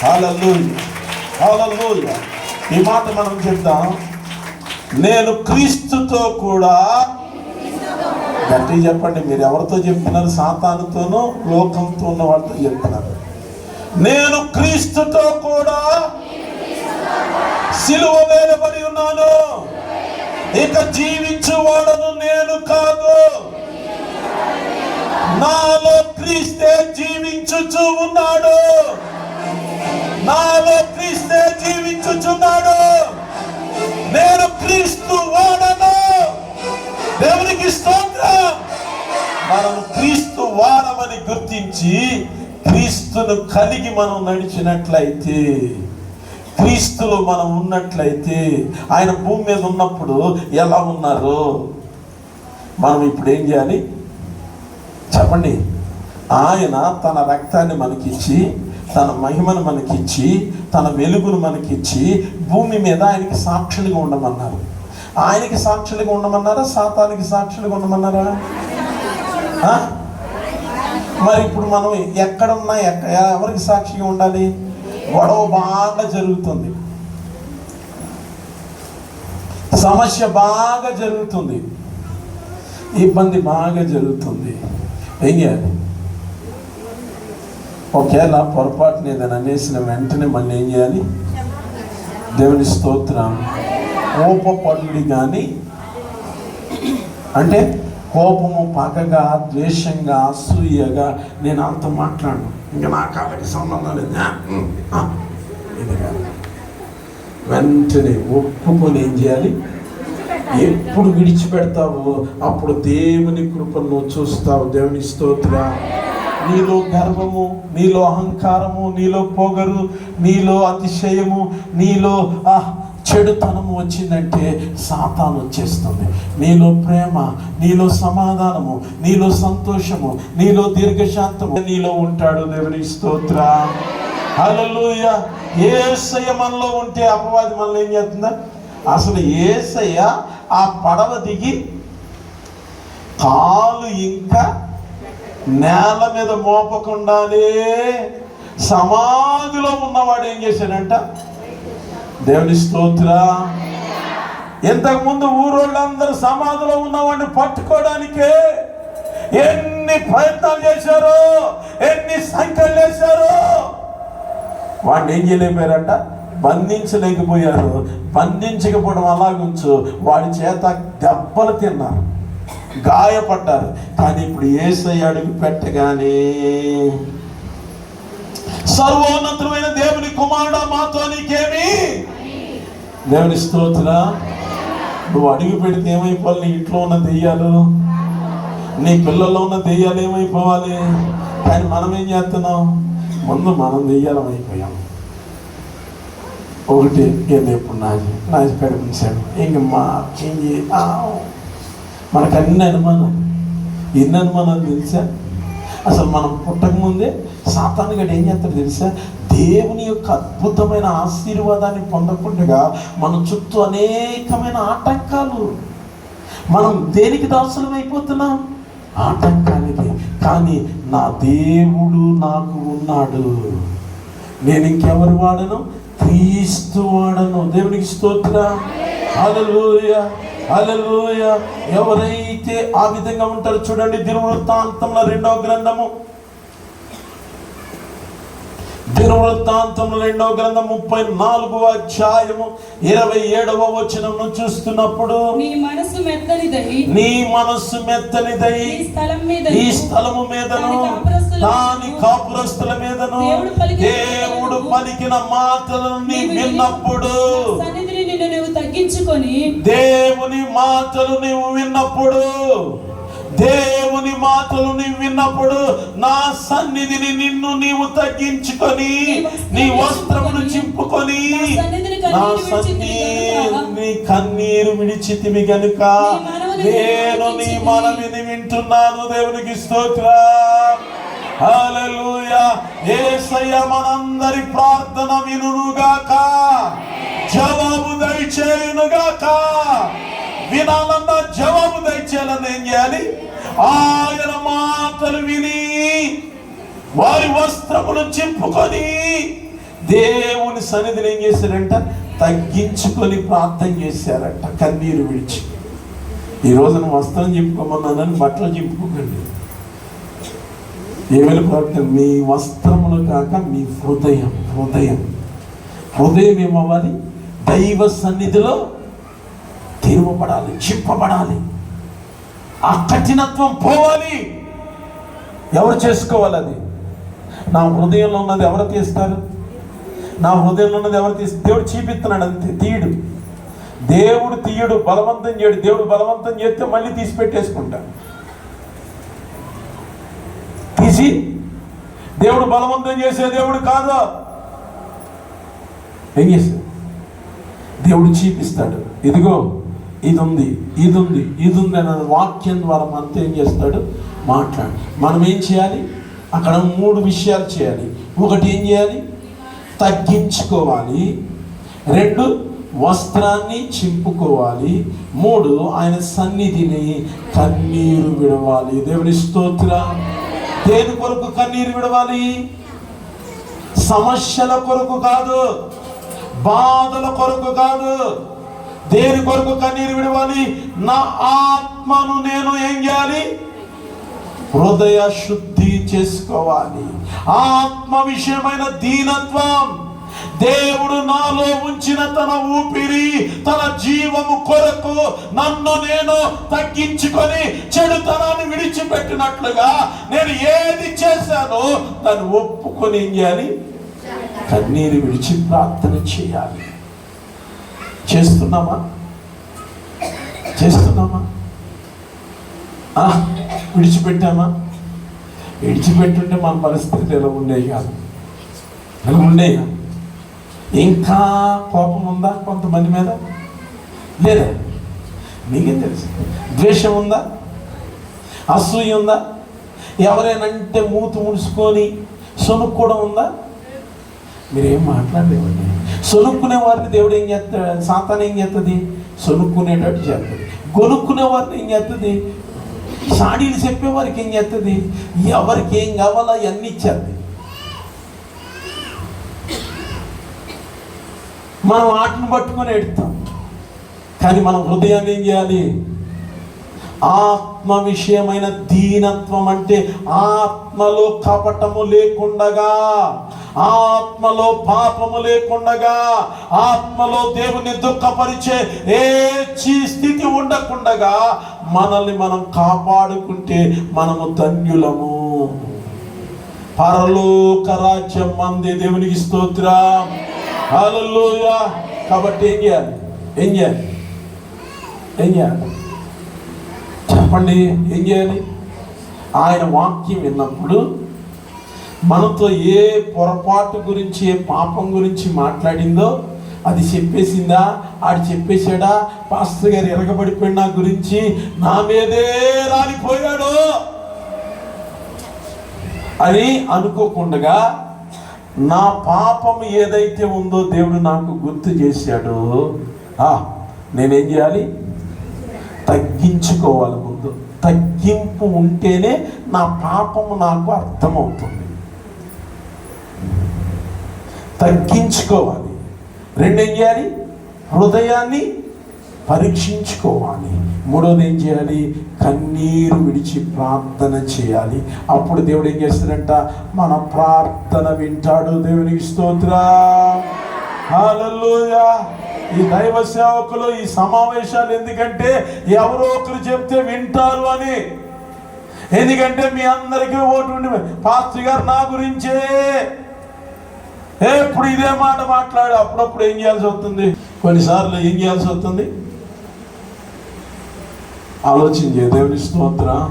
హల్లెలూయా, హల్లెలూయా. ఈ మాట మనం చెప్తాం. నేను క్రీస్తుతో కూడా. గట్టిగా చెప్పండి. మీరు ఎవరితో చెప్తున్నారు? సాతానుతోనూ లోకంతో ఉన్న వాళ్ళతో చెప్తున్నారు. నేను క్రీస్తుతో కూడా సిలువ వేయబడి ఉన్నాను. ఇక జీవించువాడను నేను కాదు, నాలో క్రీస్తే జీవించుచు ఉన్నాడు. నాలో క్రీస్తే జీవించుచున్నాడు. నేను క్రీస్తు వాడను. దేవునికి స్తోత్రం. మనం క్రీస్తు వాడమని గుర్తించి క్రీస్తును కలిగి మనం నడిచినట్లయితే, క్రీస్తులో మనం ఉన్నట్లయితే, ఆయన భూమి మీద ఉన్నప్పుడు ఎలా ఉన్నారో మనం ఇప్పుడు ఏం చేయాలి చెప్పండి? ఆయన తన రక్తాన్ని మనకిచ్చి, తన మహిమను మనకిచ్చి, తన వెలుగును మనకిచ్చి భూమి మీద ఆయనకి సాక్షులుగా ఉండమన్నారు. ఆయనకి సాక్షులుగా ఉండమన్నారా? సాతానికి సాక్షులుగా ఉండమన్నారా? మరి ఇప్పుడు మనం ఎక్కడున్నా ఎవరికి సాక్షిగా ఉండాలి? గొడవ బాగా జరుగుతుంది, సమస్య బాగా జరుగుతుంది, ఇబ్బంది బాగా జరుగుతుంది. ఏం చేయాలి? ఒకవేళ పొరపాటున ఏదైనా అనేసిన వెంటనే మళ్ళీ ఏం చేయాలి? దేవుని స్తోత్రం. కోపపడుడి కానీ, అంటే కోపము, పగగా, ద్వేషంగా, అసూయగా నేను అంత మాట్లాడను, ఇంకా నా కాళ్ళకి సంబంధం లేదు, ఇది కాదు. వెంటనే ఒప్పుకొని ఏం చేయాలి? ఎప్పుడు విడిచిపెడతావు అప్పుడు దేవుని కృపను నువ్వు చూస్తావు. దేవుని స్తోత్రం. నీలో గర్వము, నీలో అహంకారము, నీలో పొగరు, నీలో అతిశయము, నీలో చెడుతనము వచ్చిందంటే సాతాను వచ్చేస్తుంది. నీలో ప్రేమ, నీలో సమాధానము, నీలో సంతోషము, నీలో దీర్ఘశాంతము నీలో ఉంటాడు. దేవుని స్తోత్రం. హల్లెలూయా. యేసయ్య మనలో ఉంటే అపవాది మనలో ఏం చేస్తుందా? అసలు యేసయ్య ఆ పడవ దిగి కాలు ఇంకా నేల మీద మోపకుండానే సమాధిలో ఉన్నవాడు ఏం చేశాడంట? దేవుని స్తోత్రం. ఇంతకుముందు ఊరోళ్ళందరూ సమాధిలో ఉన్నవాడిని పట్టుకోవడానికే ఎన్ని ప్రయత్నాలు చేశారో, ఎన్ని సంఖ్యలు చేశారో, వాడిని ఏం చేయలేకపోయారంట? బంధించలేకపోయారు. బంధించకపోవడం అలాగుంచు, వాడి చేత దెబ్బలు తిన్నారు, గాయపడ్డారు. కానీ ఇప్పుడు యేసయ్య అడుగు పెట్టగానే, సర్వోన్నతమైన దేవుని కుమారుడా మాతో నీకేమి? దేవుని స్తోత్రం. నువ్వు అడుగు పెడితే ఏమైపోవాలి? నీ ఇంట్లో ఉన్న దెయ్యాలు, నీ పిల్లల్లో ఉన్న దెయ్యాలు ఏమైపోవాలి? కానీ మనం ఏం చేస్తున్నాం? ముందు మనం దెయ్యాలం అయిపోయాం. ఒకటి ఎప్పుడు నాజీ కనిపించాడు, ఇంక మా మనకు అన్ని అనుమానాలు. ఎన్ని అనుమానాలు తెలుసా? అసలు మనం పుట్టకముందే సాతాను గడు ఏం చేస్తాడు తెలుసా? దేవుని యొక్క అద్భుతమైన ఆశీర్వాదాన్ని పొందకుండా మన చుట్టూ అనేకమైన ఆటంకాలు. మనం దేనికి దాసులం అయిపోతున్నాం? ఆటంకానికి. కానీ నా దేవుడు నాకు ఉన్నాడు, నేను ఇంకెవరు వాడను? క్రీస్తు వాడను. దేవునికి స్తోత్రం. హల్లెలూయా, హల్లెలూయా. ఎవరైతే ఆ విధంగా ఉంటారో చూడండి, దినవృత్తాంతముల 2వ గ్రంథము దినవృత్తాంతములు 2వ గ్రంథం 34వ అధ్యాయము 27వ వచనమును చూస్తున్నప్పుడు, నీ మనసు మెత్తనిదై ఈ స్థలము మీదను దాని కాపురస్తుల మీదను దేవుడు పలికిన మాటలను నీవు విన్నప్పుడు, సన్నిధిని నిన్ను నువ్వు తగ్గించుకొని, దేవుని మాటలు నీవు విన్నప్పుడు, దేవుని మాటలు నీవు విన్నప్పుడు, నా సన్నిధిని నిన్ను నీవు తగ్గించుకొని, నీ వస్త్రమును చింపుకొని, నా సన్నిధిని కన్నీరు విడిచితివి గనుక నేను నీ మనవిని వింటున్నాను. దేవునికి స్తోత్రం. హల్లెలూయా. యేసయ్య మనందరి ప్రార్థన వినుగాక, జవాబు దయచేయునుగాక. వినాలన్నా జవాబు దయచేయాలని ఏం చేయాలి? ఆయన మాటలు విని వారి వస్త్రములు చింపుకొని దేవుని సన్నిధిని ఏం చేశారంట? తగ్గించుకొని ప్రార్థన చేశారంట, కన్నీరు విడిచి. ఈ రోజున వస్త్రం చింపుకోమన్నానని బట్టలు చింపుకోకండి. ఏమైనా ప్రార్థన? మీ వస్త్రములు కాక మీ హృదయం ఏమవ్వాలి? దైవ సన్నిధిలో తెరవబడాలి, చింపబడాలి. ఆ కఠినత్వం పోవాలి. ఎవరు చేసుకోవాలి అది? నా హృదయంలో ఉన్నది ఎవరు తీస్తారు? నా హృదయంలో ఉన్నది ఎవరు తీస్తారు? దేవుడు చూపిస్తున్నాడు అంతే, తీయడు. దేవుడు తీయడు, బలవంతం చేయడు. దేవుడు బలవంతం చేస్తే మళ్ళీ తీసి పెట్టేసుకుంటాడు. తీసి దేవుడు బలవంతం చేసే దేవుడు కాదు. ఏం చేస్తాడు? దేవుడు చూపిస్తాడు, ఇదిగో ఇది ఉంది అనే వాక్యం ద్వారా మనతో ఏం చేస్తాడు? మాట్లాడు. మనం ఏం చేయాలి? అక్కడ 3 విషయాలు చేయాలి. 1 ఏం చేయాలి? తగ్గించుకోవాలి. 2 వస్త్రాన్ని చింపుకోవాలి. 3 ఆయన సన్నిధిని కన్నీరు విడవాలి. దేవుని స్తోత్రం. దేని కొరకు కన్నీరు విడవాలి? సమస్యల కొరకు కాదు, బాధల కొరకు కాదు. దేని కొరకు కన్నీరు విడవాలి? నా ఆత్మను నేను ఏం చేయాలి? హృదయ శుద్ధి చేసుకోవాలి. ఆత్మ విషయమైన దీనత్వం, దేవుడు నాలో ఉంచిన తన ఊపిరి, తన జీవము కొరకు నన్ను నేను తగ్గించుకొని చెడుతనాన్ని విడిచిపెట్టినట్లుగా నేను ఏది చేశానో దాన్ని ఒప్పుకొని ఏం చేయాలి? కన్నీరు విడిచి ప్రార్థన చేయాలి. చేస్తున్నామా? విడిచిపెట్టామా? విడిచిపెట్టుంటే మన పరిస్థితి ఎలా ఉండేవి కాదు. ఇంకా కోపం ఉందా కొంతమంది మీద? లేదా? మీకేం తెలుసు? ద్వేషం ఉందా? అసూయ ఉందా? ఎవరైనంటే మూతు ముడుచుకొని సొనుక్కోవడం ఉందా? మీరేం మాట్లాడలేవండి. సొనుక్కునే వారిని దేవుడు ఏం చేస్తాడు? సాతాను ఏం చేస్తుంది? సొనుక్కునేటట్టు చేస్తుంది. గొనుక్కునే వారిని ఏం చేస్తుంది? సాడీలు చెప్పేవారికి ఏం చేస్తుంది? ఎవరికి ఏం కావాలో అవన్నీ ఇచ్చేది. మనం వాటిని పట్టుకొని ఎడతాం. కానీ మనం హృదయాన్ని ఏం చేయాలి? ఆత్మ విషయమైన దీనత్వం అంటే ఆత్మలో కపటము లేకుండగా, ఆత్మలో పాపము లేకుండగా, ఆత్మలో దేవుని దుఃఖపరిచే ఏ స్థితి ఉండకుండగా మనల్ని మనం కాపాడుకుంటే మనము ధన్యులము. పరలోక రాజ్యం మంది. దేవునికి స్తోత్రం. హల్లెలూయా. కాబట్టి ఏం చేయాలి? చెప్పండి, ఏం చేయాలి? ఆయన వాక్యం విన్నప్పుడు మనతో ఏ పొరపాటు గురించి, ఏ పాపం గురించి మాట్లాడిందో అది చెప్పేసిందా? ఆడు చెప్పేశాడా? పాస్టర్ గారు ఎరగబడిపోయిన నా గురించి నా మీదే రాలిపోయాడు అని అనుకోకుండా, నా పాపం ఏదైతే ఉందో దేవుడు నాకు గుర్తు చేశాడో నేనేం చేయాలి? తగ్గించుకోవాలి. ముందు తగ్గింపు ఉంటేనే నా పాపము నాకు అర్థమవుతుంది. తగ్గించుకోవాలి. 2 ఏం చేయాలి? హృదయాన్ని పరీక్షించుకోవాలి. మూడోది ఏం చేయాలి? కన్నీరు విడిచి ప్రార్థన చేయాలి. అప్పుడు దేవుడు ఏం చేస్తాడంట? మన ప్రార్థన వింటాడు. దేవునికి స్తోత్రం, హల్లెలూయా. ఈ దైవ సేవకులు ఈ సమావేశాలు ఎందుకంటే ఎవరో ఒకరు చెప్తే వింటారు అని. ఎందుకంటే మీ అందరికీ ఓటు ఉండి, పాస్టర్ గారు నా గురించే ఎప్పుడు ఇదే మాట మాట్లాడి అప్పుడప్పుడు ఏం చేయాల్సి వస్తుంది? కొన్నిసార్లు ఏం చేయాల్సి వస్తుంది? ఆలోచించే. దేవుని స్తోత్రం,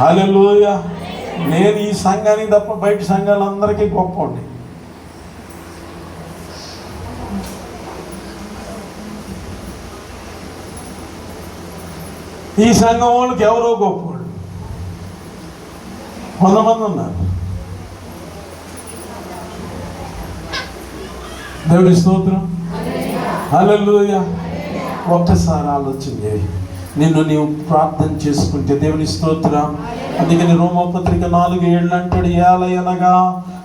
హల్లెలూయా. నేను ఈ సంఘానికి తప్ప బయట సంఘాలందరికీ గొప్ప ఉండి, ఈ సంఘం వాళ్ళకి ఎవరో గొప్పవాళ్ళు కొంతమంది ఉన్నారు. దేవుడి స్తోత్రం, హల్లెలూయా. ఒక్కసారి ఆలోచన చేయి. నిన్ను నీవు ప్రార్థన చేసుకుంటే దేవుని స్తోత్రం. అందుకని రోమపత్రిక 4:7 అంటాడు, ఏలయనగా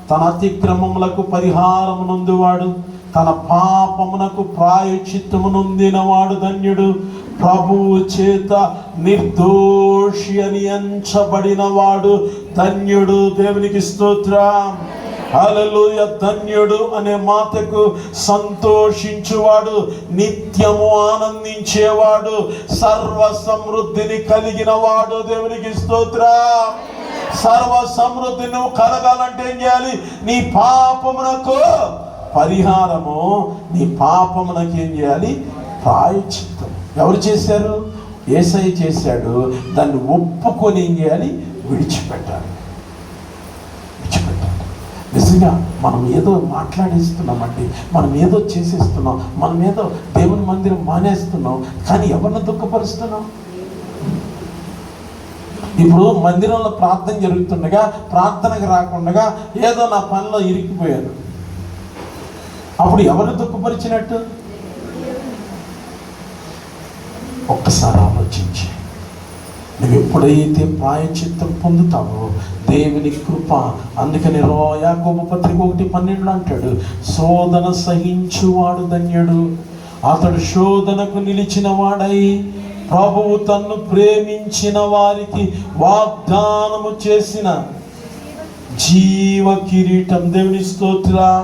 తన అతిక్రమములకు పరిహారము నొందువాడు, తన పాపమునకు ప్రాయశ్చిత్తము నొందినవాడు ధన్యుడు, ప్రభువు చేత నిర్దోషి అని ఎంచబడిన వాడు ధన్యుడు. దేవునికి స్తోత్రం, హల్లెలూయా. ధన్యుడు అనే మాటకు సంతోషించువాడు, నిత్యము ఆనందించేవాడు, సర్వ సమృద్ధిని కలిగిన వాడు. దేవునికి స్తోత్రం. సర్వ సమృద్ధి నువ్వు కలగాలంటే ఏం చేయాలి? నీ పాపమునకు పరిహారము, నీ పాపమునకు ఏం చేయాలి? ప్రాయశ్చిత్తం. ఎవరు చేశారు? యేసయ్య చేశాడు. దాన్ని ఒప్పుకొని ఏం చేయాలి? విడిచిపెట్టాలి. నిజంగా మనం ఏదో మాట్లాడేస్తున్నామండి, మనం ఏదో చేసేస్తున్నాం, మనం ఏదో దేవుని మందిరం మానేస్తున్నాం, కానీ ఎవరిని దుఃఖపరుస్తున్నాం? ఇప్పుడు మందిరంలో ప్రార్థన జరుగుతుండగా ప్రార్థనకు రాకుండా ఏదో నా పనిలో ఇరికిపోయాను, అప్పుడు ఎవరిని దుఃఖపరిచినట్టు? ఒక్కసారి ఆలోచించి, నువ్వు ఎప్పుడైతే ప్రాయశ్చిత్తం పొందుతావో దేవుని కృప. అందుకని యాకోబు పత్రిక 1:12 అంటాడు, శోధన సహించువాడు ధన్యుడు, అతడు శోధనకు నిలిచిన వాడై ప్రభువు తన్ను ప్రేమించిన వారికి వాగ్దానము చేసిన జీవ కిరీటం. దేవుని స్తోత్రం.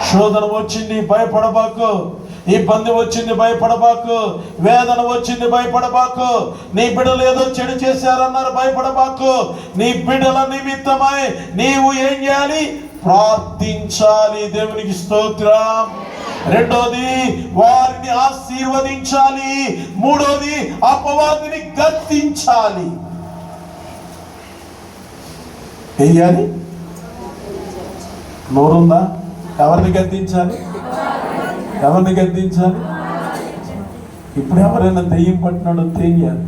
శోధన వచ్చింది, భయపడబాకు. ఇబ్బంది వచ్చింది, భయపడబాకు. వేదన వచ్చింది, భయపడబాకు. నీ బిడ్డలు ఏదో చెడు చేశారన్నారు, భయపడబాకు. నీ బిడ్డల నిమిత్తమై నీవు ఏం చేయాలి? ప్రార్థించాలి. దేవునికి స్తోత్రం. రెండోది, వారిని ఆశీర్వదించాలి. మూడోది, అపవాదిని గద్దించాలి. వేయాలి. నోరుందా? ఎవరిని గద్దించాలి? ఎవరిని గద్దించాలి? ఇప్పుడు ఎవరైనా దెయ్యం పట్టినాడో తెలియాలి.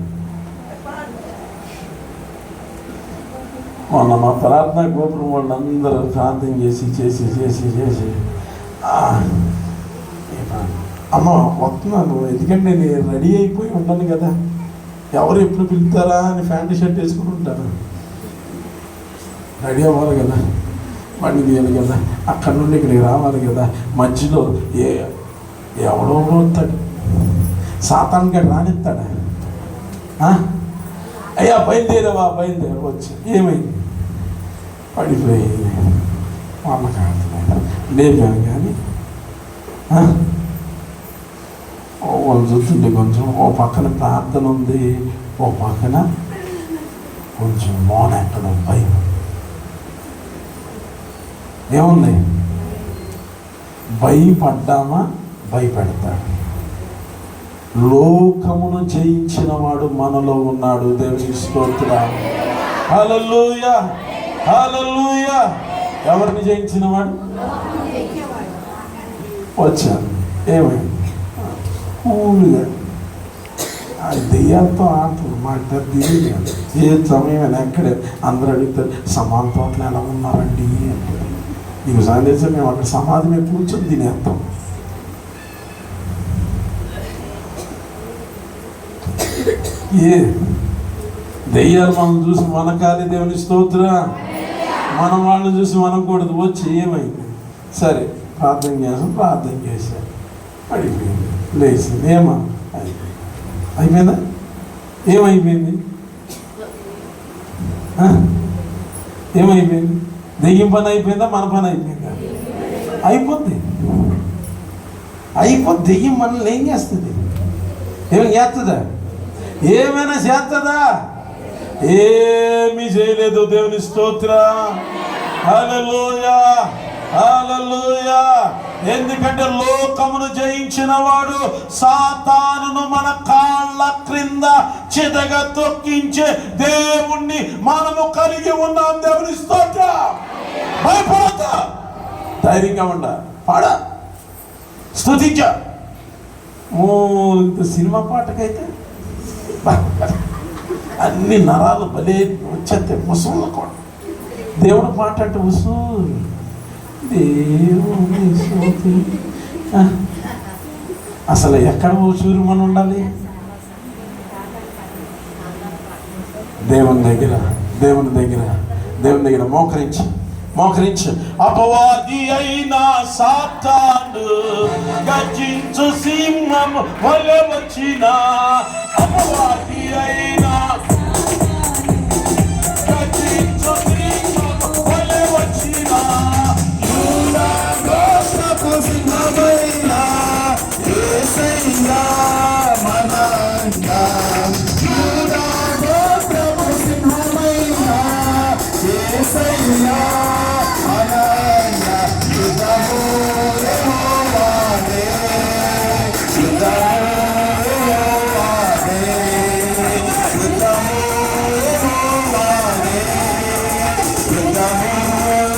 మొన్న మా ప్రార్థన గోపురం వాళ్ళందరూ ప్రార్థన చేసి అమ్మ వస్తున్నాను, ఎందుకంటే నేను రెడీ అయిపోయి ఉన్నాను కదా, ఎవరు ఎప్పుడు పిలుస్తారా అని ప్యాంటు షర్ట్ వేసుకుని ఉంటాను. రెడీ అవ్వాలి కదా, బండి తీయాలి కదా, అక్కడి నుండి ఇక్కడికి రావాలి కదా. మధ్యలో ఎవడో వస్తాడు, సాతాన్ గడు రానిస్తాడా? అయ్యా బయలుదేరావా? బయలుదేరవచ్చు. ఏమైంది? పడిపోయింది. అమ్మ కాదు లేపాను కానీ వాళ్ళు చూస్తుంటే కొంచెం ఓ పక్కన ప్రార్థన ఉంది, ఓ పక్కన కొంచెం మోనెక్కడం భయం. ఏముంది? భయపడ్డామా? భయపెడతాడు. లోకమును జయించిన వాడు మనలో ఉన్నాడు. దేవునికి స్తోత్రం. హల్లెలూయా, హల్లెలూయా. ఎవరిని జయించిన వాడు? వచ్చాను. ఏమైంది? కూలుగా ఆ దెయ్యాలతో ఆటలు మాట్లాడి ఏ సమయం ఎక్కడే అందరూ అడుగుతారు, సమాన తోటలు ఎలా ఉన్నారండి అంటే, నీకు సందేశం మేము అక్కడ సమాధి మీద కూర్చొని తినేస్తాం. ఏ దెయ్యాలు మనం చూసి మనకాలి. దేవుని స్తోత్రం. మనం వాళ్ళని చూసి మనకూడదు. వచ్చి ఏమైంది? సరే ప్రార్థన చేశాను పడిపోయింది, లేచింది. ఏమా అయిపోయిందా? ఏమైపోయింది? ఏమైపోయింది? దెయ్యం పని అయిపోయిందా, మన పని అయిపోయిందా? అయిపోద్ది. దెయ్యం మనల్ని ఏం చేస్తుంది? ఏమైనా చేస్తుందా? ఏమైనా చేస్తుందా? ఏమీ చేయలేదు. దేవుని స్తోత్రం. హల్లెలూయా, హల్లెలూయా. ఎందుకంటే లోకమును జయించిన వాడు సాతానును మన కాళ్ళ క్రింద చితగ తొక్కించే దేవుణ్ణి మనము కలిగి ఉన్నాం. దేవుని స్తోత్రం. భయపడతా, ధైర్యంగా ఉండ, పాడ, స్తుతించ. ఇంత సినిమా పాటకైతే అన్ని నరాలు భలే వచ్చేస్తే ముసలు కూడా. దేవుడు పాట అంటే ఉసూరు. దేవుని స్తుతి. అసలు ఎక్కడ ఉసూరు మనం ఉండాలి? దేవుని దగ్గర మోకరించి అపవాది అయినా సాతాను గర్జించు సింహము వలె వచ్చిన, అపవాది అయినా గర్జించు సింహము వలె వచ్చిన, యూదా గోత్రపు సింహమైన యేసయ్యా మనంట, యూదా గోత్రపు సింహమైన యేసయ్యా మనంట, యుద్ధము యెహోవాదే, యుద్ధము యెహోవాదే, యుద్ధము యెహోవాదే, యుద్ధము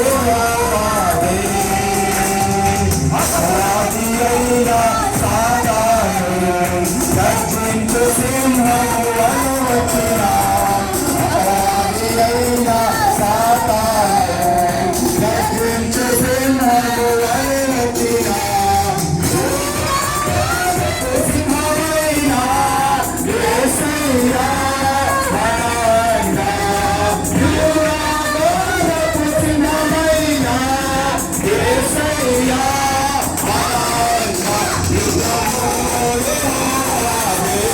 యెహోవాదే. అపవాది అయిన సాతాను గర్జించు సింహము వలె వచ్చిన, అపవాది అయిన సాతాను గర్జించు సింహము వలె వచ్చిన, సింహమైన యేసయ్యా మనంట, యూదా గోత్రపు సింహమైన యేసయ్యా మనంట, యుద్ధము యెహోవాదే,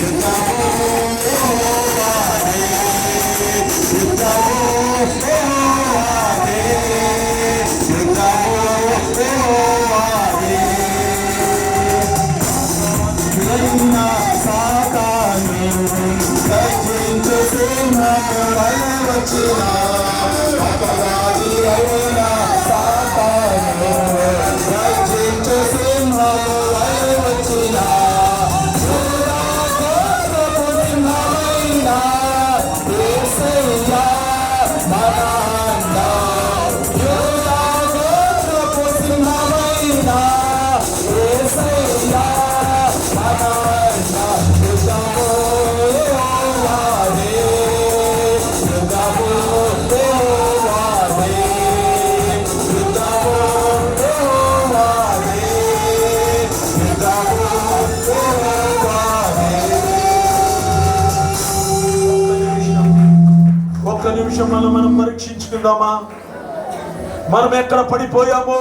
యుద్ధము యెహోవాదే, యుద్ధము యెహోవాదే, యుద్ధము యెహోవాదే. అయిన సాతాను గర్జించు సింహము వలె వచ్చిన, అపవాది అయిన సాతాను గర్జించు సింహము వలె వచ్చిన, యూదా గోత్రపు సింహమైన యేసయ్యా మనంట, యూదా గోత్రపు సింహమైన యేసయ్యా మనంట, యుద్ధము యెహోవాదే, యుద్ధము యెహోవాదే, యుద్ధము యెహోవాదే, యుద్ధము యెహోవాదే. ఒక్క నిమిషం మనం పరీక్షించుకుందామా? మనం ఎక్కడ పడిపోయామో,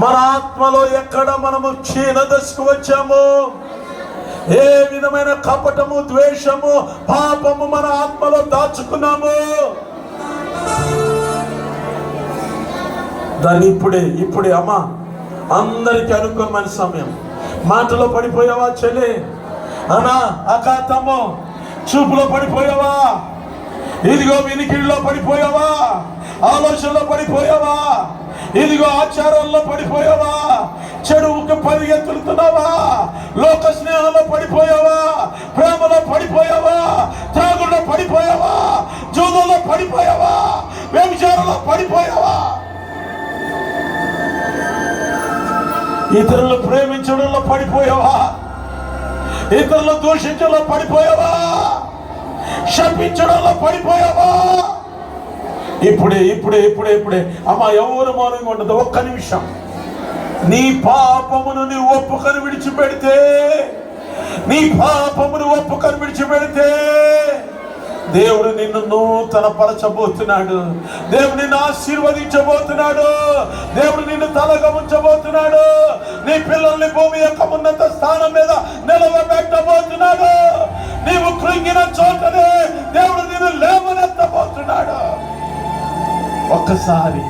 మన ఆత్మలో ఎక్కడ మనము క్షీణ దశకు వచ్చామో, ఏ విధమైన కపటము, ద్వేషము, పాపము మన ఆత్మలో దాచుకున్నాము, దాన్ని ఇప్పుడే అమ్మా అందరికీ అనుకోమని సమయం. మాటలో పడిపోయావా చెల్లి? అనా అక్క, తమ్ము చూపులో పడిపోయావా? ఇదిగో వినికిడిలో పడిపోయావా? ఆలోచనలో పడిపోయావా? ఇదిగో ఆచారాల్లో పడిపోయావా? చెడువుకి పరిగెత్తుతున్నావా? లోక స్నేహంలో పడిపోయావా? ప్రేమలో పడిపోయావా? త్యాగుల్లో పడిపోయావా? జూదంలో పడిపోయావా? వ్యభిచారంలో పడిపోయావా? ఇతరులు ప్రేమించడంలో పడిపోయావా? ఇతరులు దూషించడంలో పడిపోయావా? శపించడంలో పడిపోయావా? ఇప్పుడే అమ్మా, ఎవరు మౌనంగా ఉండదు. ఒక్క నిమిషం. నీ పాపమును నీవు ఒప్పుకొని విడిచిపెడితే, దేవుడు నిన్ను నూతన పరచబోతున్నాడు. దేవుడు నిన్ను ఆశీర్వదించబోతున్నాడు. దేవుడు నిన్ను తలగా ఉంచబోతున్నాడు. నీ పిల్లల్ని భూమి యొక్క ఉన్నత స్థానం మీద నిలవబెట్టబోతున్నాడు. నీవు కృంగిన చోటనే దేవుడు నిన్ను లేవనెత్తబోతున్నాడు. ఒక్కసారి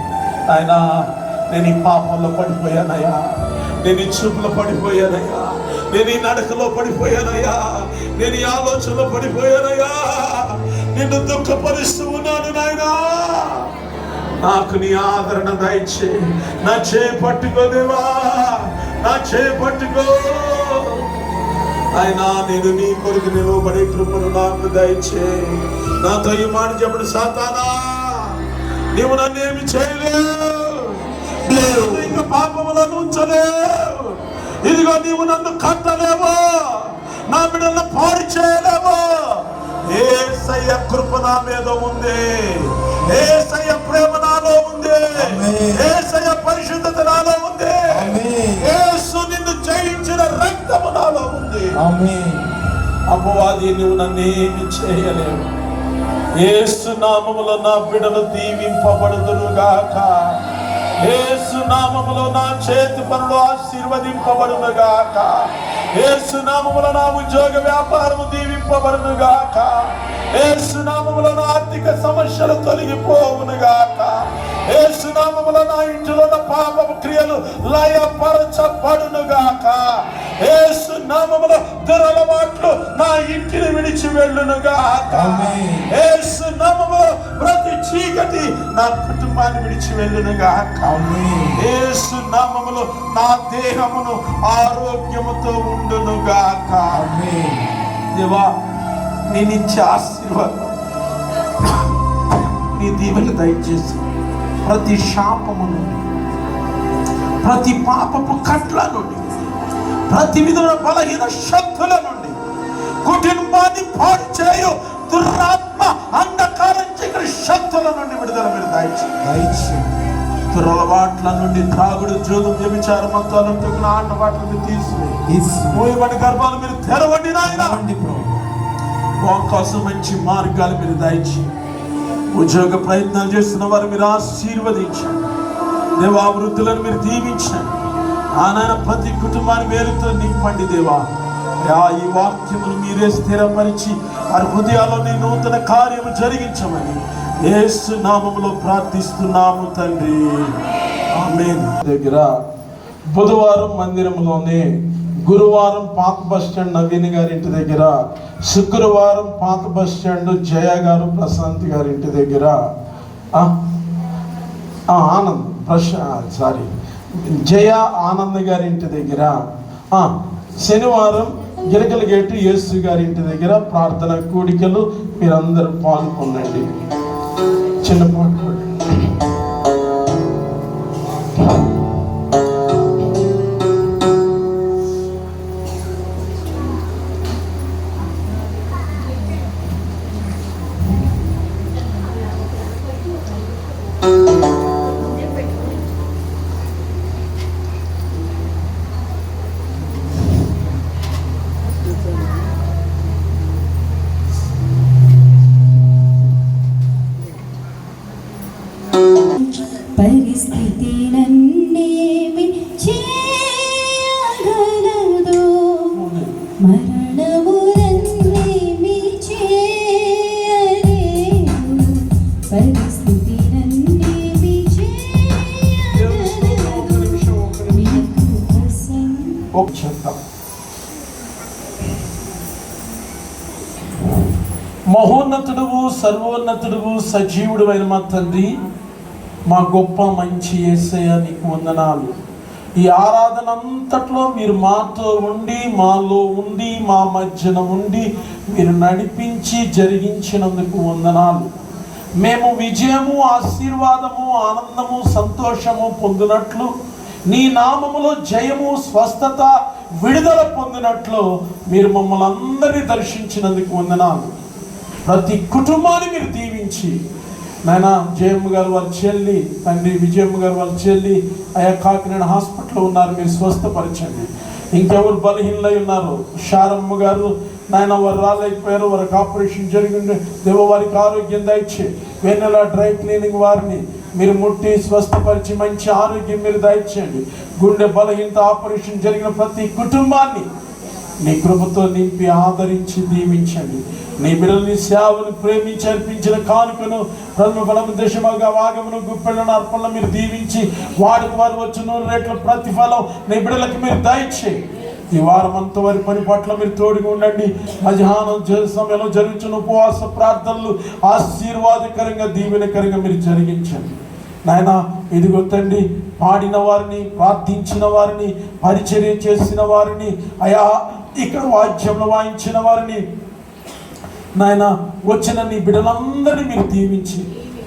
ఆయన, నేను ఈ పాపంలో పడిపోయానయ్యా, నేను ఈ చూపులో పడిపోయానయ్యా, నేను ఈ నడకలో పడిపోయానయ్యా, నేను ఈ ఆలోచనలో పడిపోయానయ్యా, నిన్ను దుఃఖపరుస్తూ ఉన్నాను నాయనా, నాకు నీ ఆదరణ దయచే, నా చేయి పట్టుకోదేవా, నా చేయి పట్టుకో ఆయన, నేను నీ కొరకు నిలవబడే కృపను నాకు దయచే. నాతో ఈ మాట చెప్పడు, సాతానా నీవు నన్నేమి చేయలేవు, ఇంకా పాపములను ఉంచలేవు, ఇదిగో నీవు నన్ను కట్టలేవు, నా బిడ్డలను పాడు చేయలేవు. యేసయ్య కృప నా మీద ఉంది, యేసయ్య ప్రేమ నాలో ఉంది, యేసయ్య పరిశుద్ధత నాలో ఉంది, యేసు నిన్ను జయించిన రక్తము నాలో ఉంది. అపవాది నువ్వు నన్నేమి చేయలేవు. యేసు నామములో నా బిడ్డలు దీవింపబడుదురు గాక. యేసు నామములో నా చేతి పనులు ఆశీర్వదింపబడును గాక. యేసు నామములో నా ఉద్యోగ వ్యాపారము దీవింపబడును గాక. యేసు నామములో నా ఆర్థిక సమస్యలు తొలగిపోవును గాక. యేసు నామములో నా ఇంటిలో నా పాపపు క్రియలు లయపరచబడును గాక. యేసు నామములో దురలవాట్లు నా ఇంటిని విడిచి వెళ్ళును గాక. యేసు నామములో ప్రతి చీకటి నా కుటుంబాన్ని విడిచి వెళ్ళును గాక. యేసు నామములో నా దేహమును ఆరోగ్యముతో ఉండును గాక. దేవా, నేను ఇచ్చే ఆశీర్వాదం, నీ దీవెన దయచేసి ప్రతి శాపమును, ప్రతి పాపపు కట్ల నుండి, ప్రతి విధమైన బలహీన శక్తుల నుండి, కుటుంబాన్ని పాడు చేయు దురాత్మ అంధకారం చీకటి శక్తుల నుండి విడుదల మీరు దయచేసి. దురలవాట్ల నుండి త్రాగుడు, జోదం, వ్యభిచారం, మంత్రాలను ఆటవాట్లను తీసివేయబడి గర్భాలు మీరు తెరవండి నాయన. కోసం మంచి మార్గాలు మీరు దయచి, ఉద్యోగ ప్రయత్నాలు చేస్తున్న వారు మీరు ఆశీర్వదించండి. దేవా, వృద్ధులను మీరు దీవించండి. నాయన ప్రతి కుటుంబాన్ని వేరుతో నింపండి. దేవా, ఈ వాక్యమును మీరే స్థిరపరిచి వారి హృదయాల్లో నీ నూతన కార్యము జరిగించమని యేసు నామములో ప్రార్థిస్తున్నాము తండ్రి, ఆమేన్. దగ్గర బుధవారం మందిరంలోనే, గురువారం పాత బస్ స్టాండ్ నవీన్ గారి ఇంటి దగ్గర, శుక్రవారం పాత బస్ స్టాండ్ జయ గారు ప్రశాంత్ గారి ఇంటి దగ్గర, ఆనంద్ జయ ఆనంద్ గారి ఇంటి దగ్గర, శనివారం గిరకల గేటు యేసు గారి ఇంటి దగ్గర ప్రార్థన కూడికలు మీరందరూ పాల్గొనండి. చిన్న పాట పరిస్థితి నన్నేమి చేయగలదు, మరణము నన్నేమి చేయలేదు, పరిస్థితి నన్నేమి చేయగలదు. మహోన్నతుడువు, సర్వోన్నతుడువు, సజీవుడు అయిన మా తండ్రి, మా గొప్ప మంచి యేసయ్య, నీకు వందనాలు. ఈ ఆరాధన అంతట్లో మీరు మాతో ఉండి, మాలో ఉండి, మా మధ్యన ఉండి మీరు నడిపించి జరిగించినందుకు వందనాలు. మేము విజయము, ఆశీర్వాదము, ఆనందము, సంతోషము పొందినట్లు, నీ నామములో జయము, స్వస్థత, విడుదల పొందినట్లు మీరు మమ్మల్ని అందరినీ దర్శించినందుకు వందనాలు. ప్రతి కుటుంబాన్ని మీరు దీవించి నాయన, జయమ్మ గారు వాళ్ళ చెల్లి, తండ్రి విజయమ్మ గారు వాళ్ళ చెల్లి కాకినాడ హాస్పిటల్లో ఉన్నారు, మీరు స్వస్థపరచండి. ఇంకెవరు బలహీనలై ఉన్నారు, శారమ్మ గారు నాయన వారు రాలేకపోయారు, వారికి ఆపరేషన్ జరిగింది, దేవ వారికి ఆరోగ్యం దయచే. వెన్నెల డ్రై క్లీనింగ్ వారిని మీరు ముట్టి స్వస్థపరిచి మంచి ఆరోగ్యం మీరు దయచేయండి. గుండె బలహీనత ఆపరేషన్ జరిగిన ప్రతి కుటుంబాన్ని నీ కృపతో నింపి ఆదరించి దీవించండి. నీ బిడ్డలని సేవను ప్రేమించి అర్పించిన కానుకను బలము దశమగా వాగమును గుప్పెళ్ళను అర్పణలు మీరు దీవించి వాడికి వారు వచ్చిన 100 రెట్ల ప్రతిఫలం నీ బిడ్డలకు మీరు దయచేయి. ఈ వారం అంతా వారి పని పట్ల మీరు తోడుగా ఉండండి. మధ్యాహ్నం సమయంలో జరుగుతున్న ఉపవాస ప్రార్థనలు ఆశీర్వాదకరంగా దీవెనకరంగా మీరు జరిగించండి. నాయన ఇదిగో తండ్రి, పాడిన వారిని, ప్రార్థించిన వారిని, పరిచర్య చేసిన వారిని, అయా ఇక్కడ వాద్యంలో వాయించిన వారిని, నాయన వచ్చిన నీ బిడ్డలందరినీ మీరు దీవించి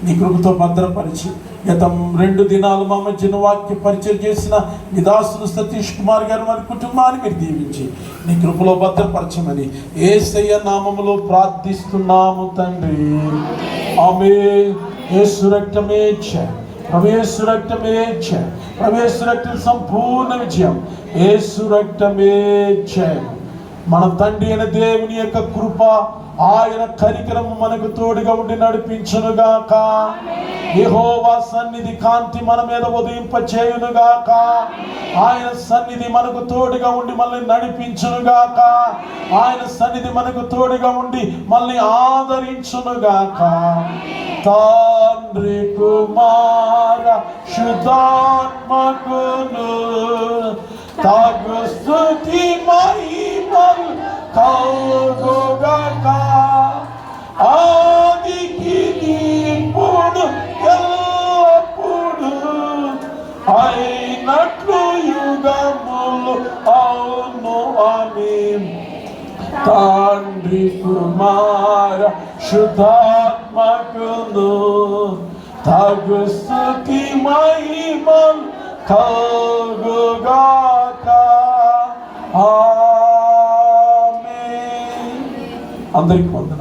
నీ కృపతో భద్రపరిచి, గత 2 దినాలు మా మధ్యన వాక్య పరిచయం చేసిన నీ దాసులు సతీష్ కుమార్ గారు వారి కుటుంబాన్ని మీరు దీవించి నీ కృపలో భద్రపరచమని యేసయ్య నామములో ప్రార్థిస్తున్నాము తండ్రి. ఆమేన్. యేసు రక్తమే జయం, యేసు రక్తమే జయం, యేసు రక్తం సంపూర్ణ విజయం, యేసు రక్తమే జయం. మన తండ్రి అయిన దేవుని యొక్క కృప, ఆయన కనికరము మనకు తోడుగా ఉండి నడిపించునుగాక. యెహోవా సన్నిధి కాంతి మన మీద ఉదయింపచేయునుగాక. ఆయన సన్నిధి మనకు తోడుగా ఉండి మనల్ని నడిపించునుగాక. ఆయన సన్నిధి మనకు తోడుగా ఉండి మనల్ని ఆదరించునుగాక. తండ్రి కుమార శుద్ధాత్మకును తగు స్తుతి మహిమలు కలుగుగాక. ఆదికి ఇప్పుడు ఎల్లప్పుడు అయినట్లు యుగములు అవును. ఆమేన్. తండ్రి కుమార శుద్ధాత్మకును తగు స్తుతి మహిమలు కలుగుగాక. ఆమేన్. అందరికి వందనాలు.